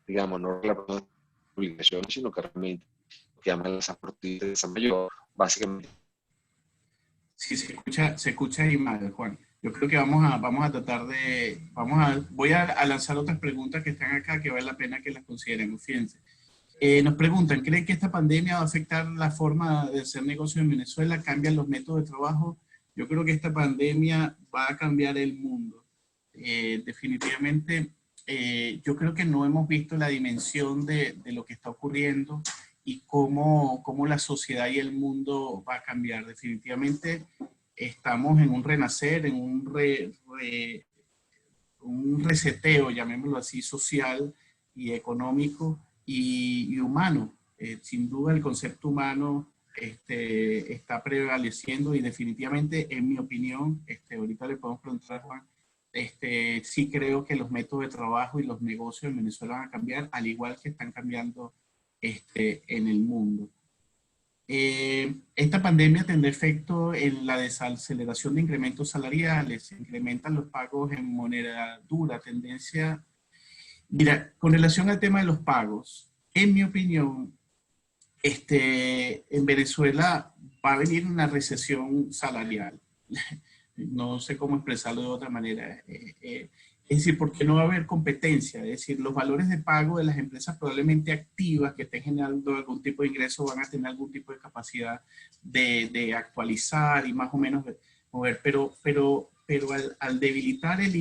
digamos, no la obligación, sino que realmente que llama la esa mayor, básicamente. Sí, se escucha ahí mal, Juan. Yo creo que vamos a tratar voy a lanzar otras preguntas que están acá que vale la pena que las consideremos. Fíjense. Nos preguntan, ¿creen que esta pandemia va a afectar la forma de hacer negocio en Venezuela? ¿Cambian los métodos de trabajo? Yo creo que esta pandemia va a cambiar el mundo. Definitivamente, yo creo que no hemos visto la dimensión de lo que está ocurriendo y cómo la sociedad y el mundo va a cambiar. Definitivamente estamos en un renacer, en un reseteo, llamémoslo así, social y económico y humano. Sin duda el concepto humano está prevaleciendo y definitivamente, en mi opinión, ahorita le podemos preguntar a Juan, sí creo que los métodos de trabajo y los negocios en Venezuela van a cambiar, al igual que están cambiando en el mundo. Esta pandemia tendrá efecto en la desaceleración de incrementos salariales, se incrementan los pagos en moneda dura, tendencia. Mira, con relación al tema de los pagos, en mi opinión, en Venezuela va a venir una recesión salarial. No sé cómo expresarlo de otra manera. Es decir, porque no va a haber competencia. Es decir, los valores de pago de las empresas probablemente activas que estén generando algún tipo de ingreso van a tener algún tipo de capacidad de actualizar y más o menos mover. Pero al debilitar el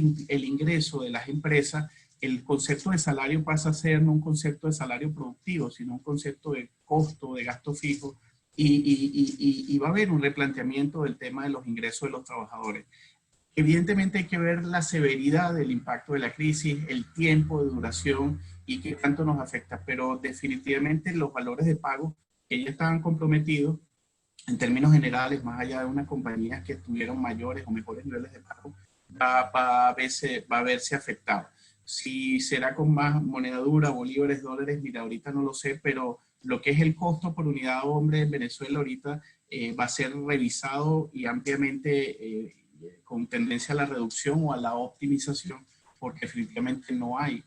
ingreso de las empresas, el concepto de salario pasa a ser no un concepto de salario productivo, sino un concepto de costo, de gasto fijo, y va a haber un replanteamiento del tema de los ingresos de los trabajadores. Evidentemente hay que ver la severidad del impacto de la crisis, el tiempo de duración y qué tanto nos afecta, pero definitivamente los valores de pago que ya estaban comprometidos en términos generales, más allá de unas compañías que tuvieron mayores o mejores niveles de pago, va a verse afectado. Si será con más moneda dura, bolívares, dólares, mira, ahorita no lo sé, pero lo que es el costo por unidad hombre en Venezuela ahorita va a ser revisado y ampliamente con tendencia a la reducción o a la optimización, porque definitivamente no hay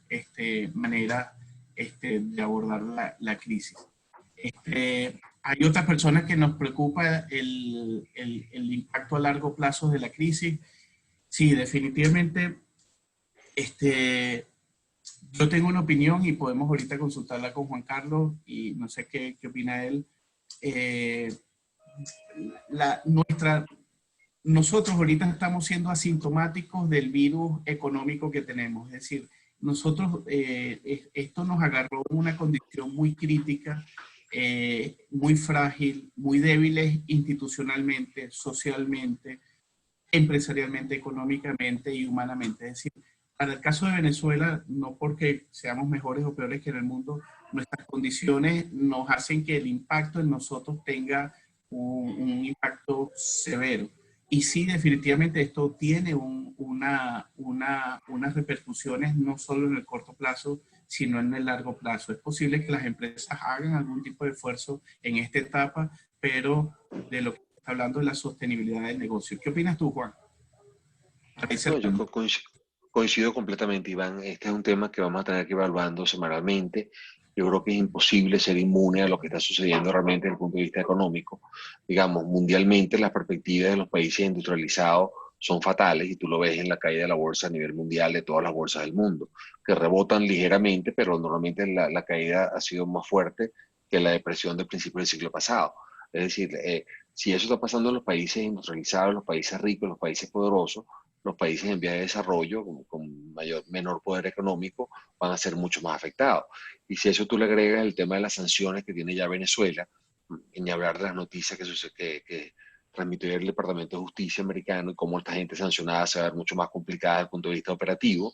manera de abordar la crisis. Hay otras personas que nos preocupa el impacto a largo plazo de la crisis. Sí, definitivamente yo tengo una opinión y podemos ahorita consultarla con Juan Carlos y no sé qué opina él. Eh, nuestra, nosotros ahorita estamos siendo asintomáticos del virus económico que tenemos. Es decir, nosotros, esto nos agarró en una condición muy crítica, muy frágil, muy débiles institucionalmente, socialmente, empresarialmente, económicamente y humanamente. Es decir, para el caso de Venezuela, no porque seamos mejores o peores que en el mundo, nuestras condiciones nos hacen que el impacto en nosotros tenga un impacto severo. Y sí, definitivamente esto tiene unas repercusiones no solo en el corto plazo, sino en el largo plazo. Es posible que las empresas hagan algún tipo de esfuerzo en esta etapa, pero de lo que está hablando de la sostenibilidad del negocio. ¿Qué opinas tú, Juan? Para ir No, yo cerrando. coincido completamente, Iván. Este es un tema que vamos a tener que ir evaluando semanalmente. Yo creo que es imposible ser inmune a lo que está sucediendo realmente desde el punto de vista económico. Digamos, mundialmente las perspectivas de los países industrializados son fatales y tú lo ves en la caída de la bolsa a nivel mundial de todas las bolsas del mundo, que rebotan ligeramente, pero normalmente la caída ha sido más fuerte que la depresión del principio del siglo pasado. Es decir, si eso está pasando en los países industrializados, los países ricos, los países poderosos, los países en vías de desarrollo con menor poder económico van a ser mucho más afectados. Y si a eso tú le agregas el tema de las sanciones que tiene ya Venezuela, ni hablar de las noticias que transmitió el Departamento de Justicia americano y cómo esta gente sancionada se va a ver mucho más complicada desde el punto de vista operativo,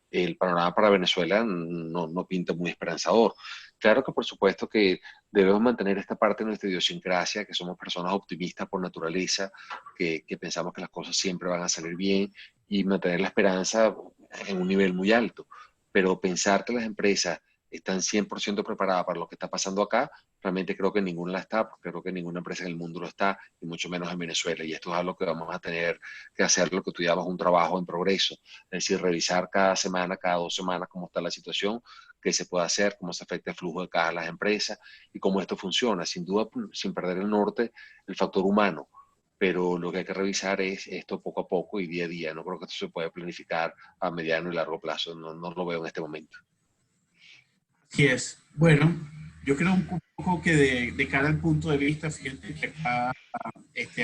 el panorama para Venezuela no pinta muy esperanzador. Claro que por supuesto que debemos mantener esta parte de nuestra idiosincrasia, que somos personas optimistas por naturaleza, que pensamos que las cosas siempre van a salir bien y mantener la esperanza en un nivel muy alto. Pero pensar que las empresas están 100% preparadas para lo que está pasando acá, realmente creo que ninguna la está, porque creo que ninguna empresa en el mundo lo está, y mucho menos en Venezuela. Y esto es algo que vamos a tener que hacer, lo que tú llamas un trabajo en progreso, es decir, revisar cada semana, cada 2 semanas cómo está la situación, qué se puede hacer, cómo se afecta el flujo de caja a las empresas y cómo esto funciona. Sin duda, sin perder el norte, el factor humano. Pero lo que hay que revisar es esto poco a poco y día a día. No creo que esto se pueda planificar a mediano y largo plazo. No lo veo en este momento. Así es. Bueno, Yo creo un poco que de cara al punto de vista, fíjate que acá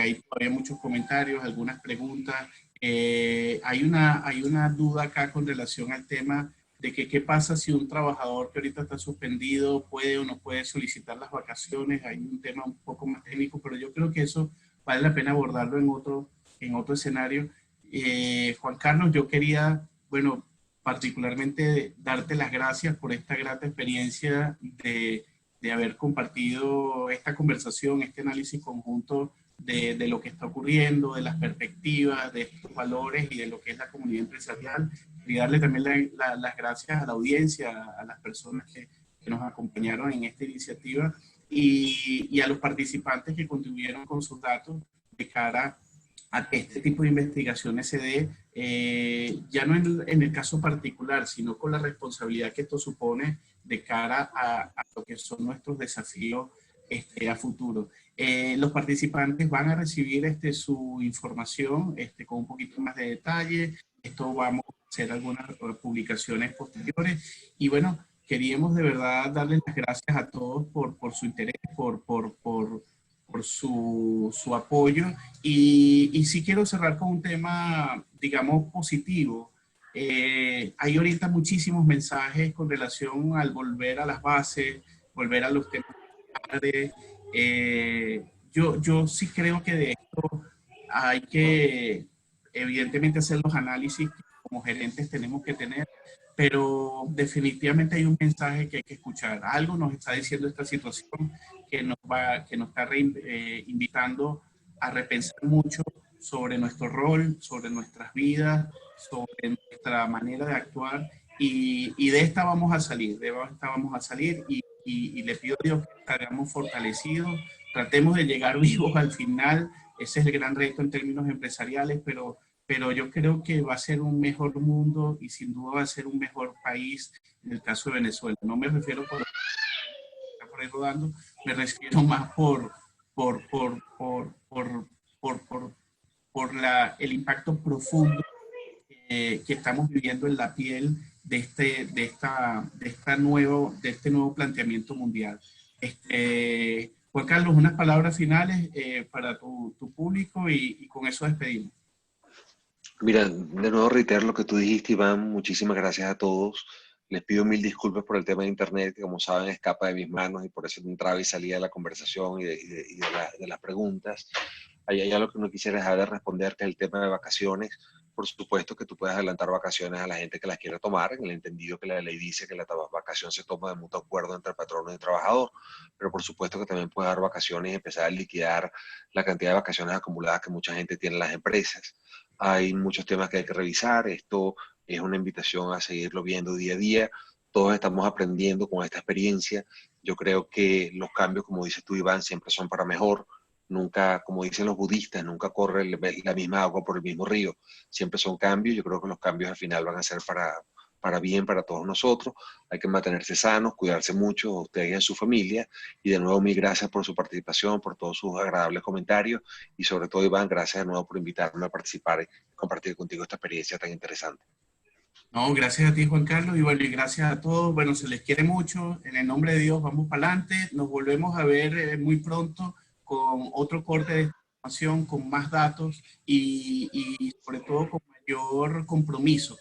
hay todavía muchos comentarios, algunas preguntas. Hay una duda acá con relación al tema de que qué pasa si un trabajador que ahorita está suspendido puede o no puede solicitar las vacaciones. Hay un tema un poco más técnico, pero yo creo que eso vale la pena abordarlo en otro escenario. Juan Carlos, yo quería, bueno, particularmente darte las gracias por esta grata experiencia de haber compartido esta conversación, este análisis conjunto de lo que está ocurriendo, de las perspectivas, de estos valores y de lo que es la comunidad empresarial. Y darle también las gracias a la audiencia, a las personas que nos acompañaron en esta iniciativa y a los participantes que contribuyeron con sus datos de cara a que este tipo de investigaciones se dé, ya no en el caso particular, sino con la responsabilidad que esto supone de cara a lo que son nuestros desafíos a futuro. Los participantes van a recibir su información con un poquito más de detalle. Esto vamos a hacer algunas publicaciones posteriores. Y bueno, queríamos de verdad darles las gracias a todos por su interés, por su apoyo. Y sí quiero cerrar con un tema, digamos, positivo. Hay ahorita muchísimos mensajes con relación al volver a las bases, volver a los temas. Yo sí creo que de esto hay que, evidentemente, hacer los análisis que como gerentes tenemos que tener, pero definitivamente hay un mensaje que hay que escuchar. Algo nos está diciendo esta situación que nos está invitando a repensar mucho sobre nuestro rol, sobre nuestras vidas, sobre nuestra manera de actuar y de esta vamos a salir, de esta vamos a salir y le pido a Dios que salgamos fortalecidos, tratemos de llegar vivos al final, ese es el gran reto en términos empresariales, pero yo creo que va a ser un mejor mundo y sin duda va a ser un mejor país en el caso de Venezuela. No me refiero por ahí rodando, me refiero más por, por, por, por, por, el impacto profundo que estamos viviendo en la piel de este nuevo planteamiento mundial. Juan Carlos, unas palabras finales para tu público y con eso despedimos. Mira, de nuevo reitero lo que tú dijiste, Iván. Muchísimas gracias a todos. Les pido mil disculpas por el tema de Internet, que como saben escapa de mis manos y por eso entraba y salía de la conversación de las preguntas. Hay algo que no quisiera dejar de responder, que es el tema de vacaciones. Por supuesto que tú puedes adelantar vacaciones a la gente que las quiera tomar, en el entendido que la ley dice que la vacación se toma de mutuo acuerdo entre patrono y trabajador, pero por supuesto que también puedes dar vacaciones y empezar a liquidar la cantidad de vacaciones acumuladas que mucha gente tiene en las empresas. Hay muchos temas que hay que revisar. Esto es una invitación a seguirlo viendo día a día. Todos estamos aprendiendo con esta experiencia. Yo creo que los cambios, como dices tú, Iván, siempre son para mejor. Nunca, como dicen los budistas, nunca corre la misma agua por el mismo río. Siempre son cambios. Yo creo que los cambios al final van a ser para bien para todos nosotros. Hay que mantenerse sanos, cuidarse mucho, ustedes y a su familia. Y de nuevo, mil gracias por su participación, por todos sus agradables comentarios. Y sobre todo, Iván, gracias de nuevo por invitarme a participar y compartir contigo esta experiencia tan interesante. No, gracias a ti, Juan Carlos, y bueno, y gracias a todos. Bueno, se les quiere mucho. En el nombre de Dios, vamos para adelante. Nos volvemos a ver muy pronto con otro corte de información, con más datos y sobre todo con mayor compromiso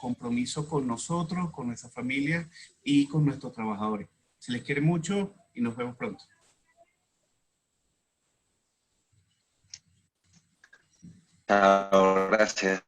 con nosotros, con nuestra familia y con nuestros trabajadores. Se les quiere mucho y nos vemos pronto. Chao, gracias.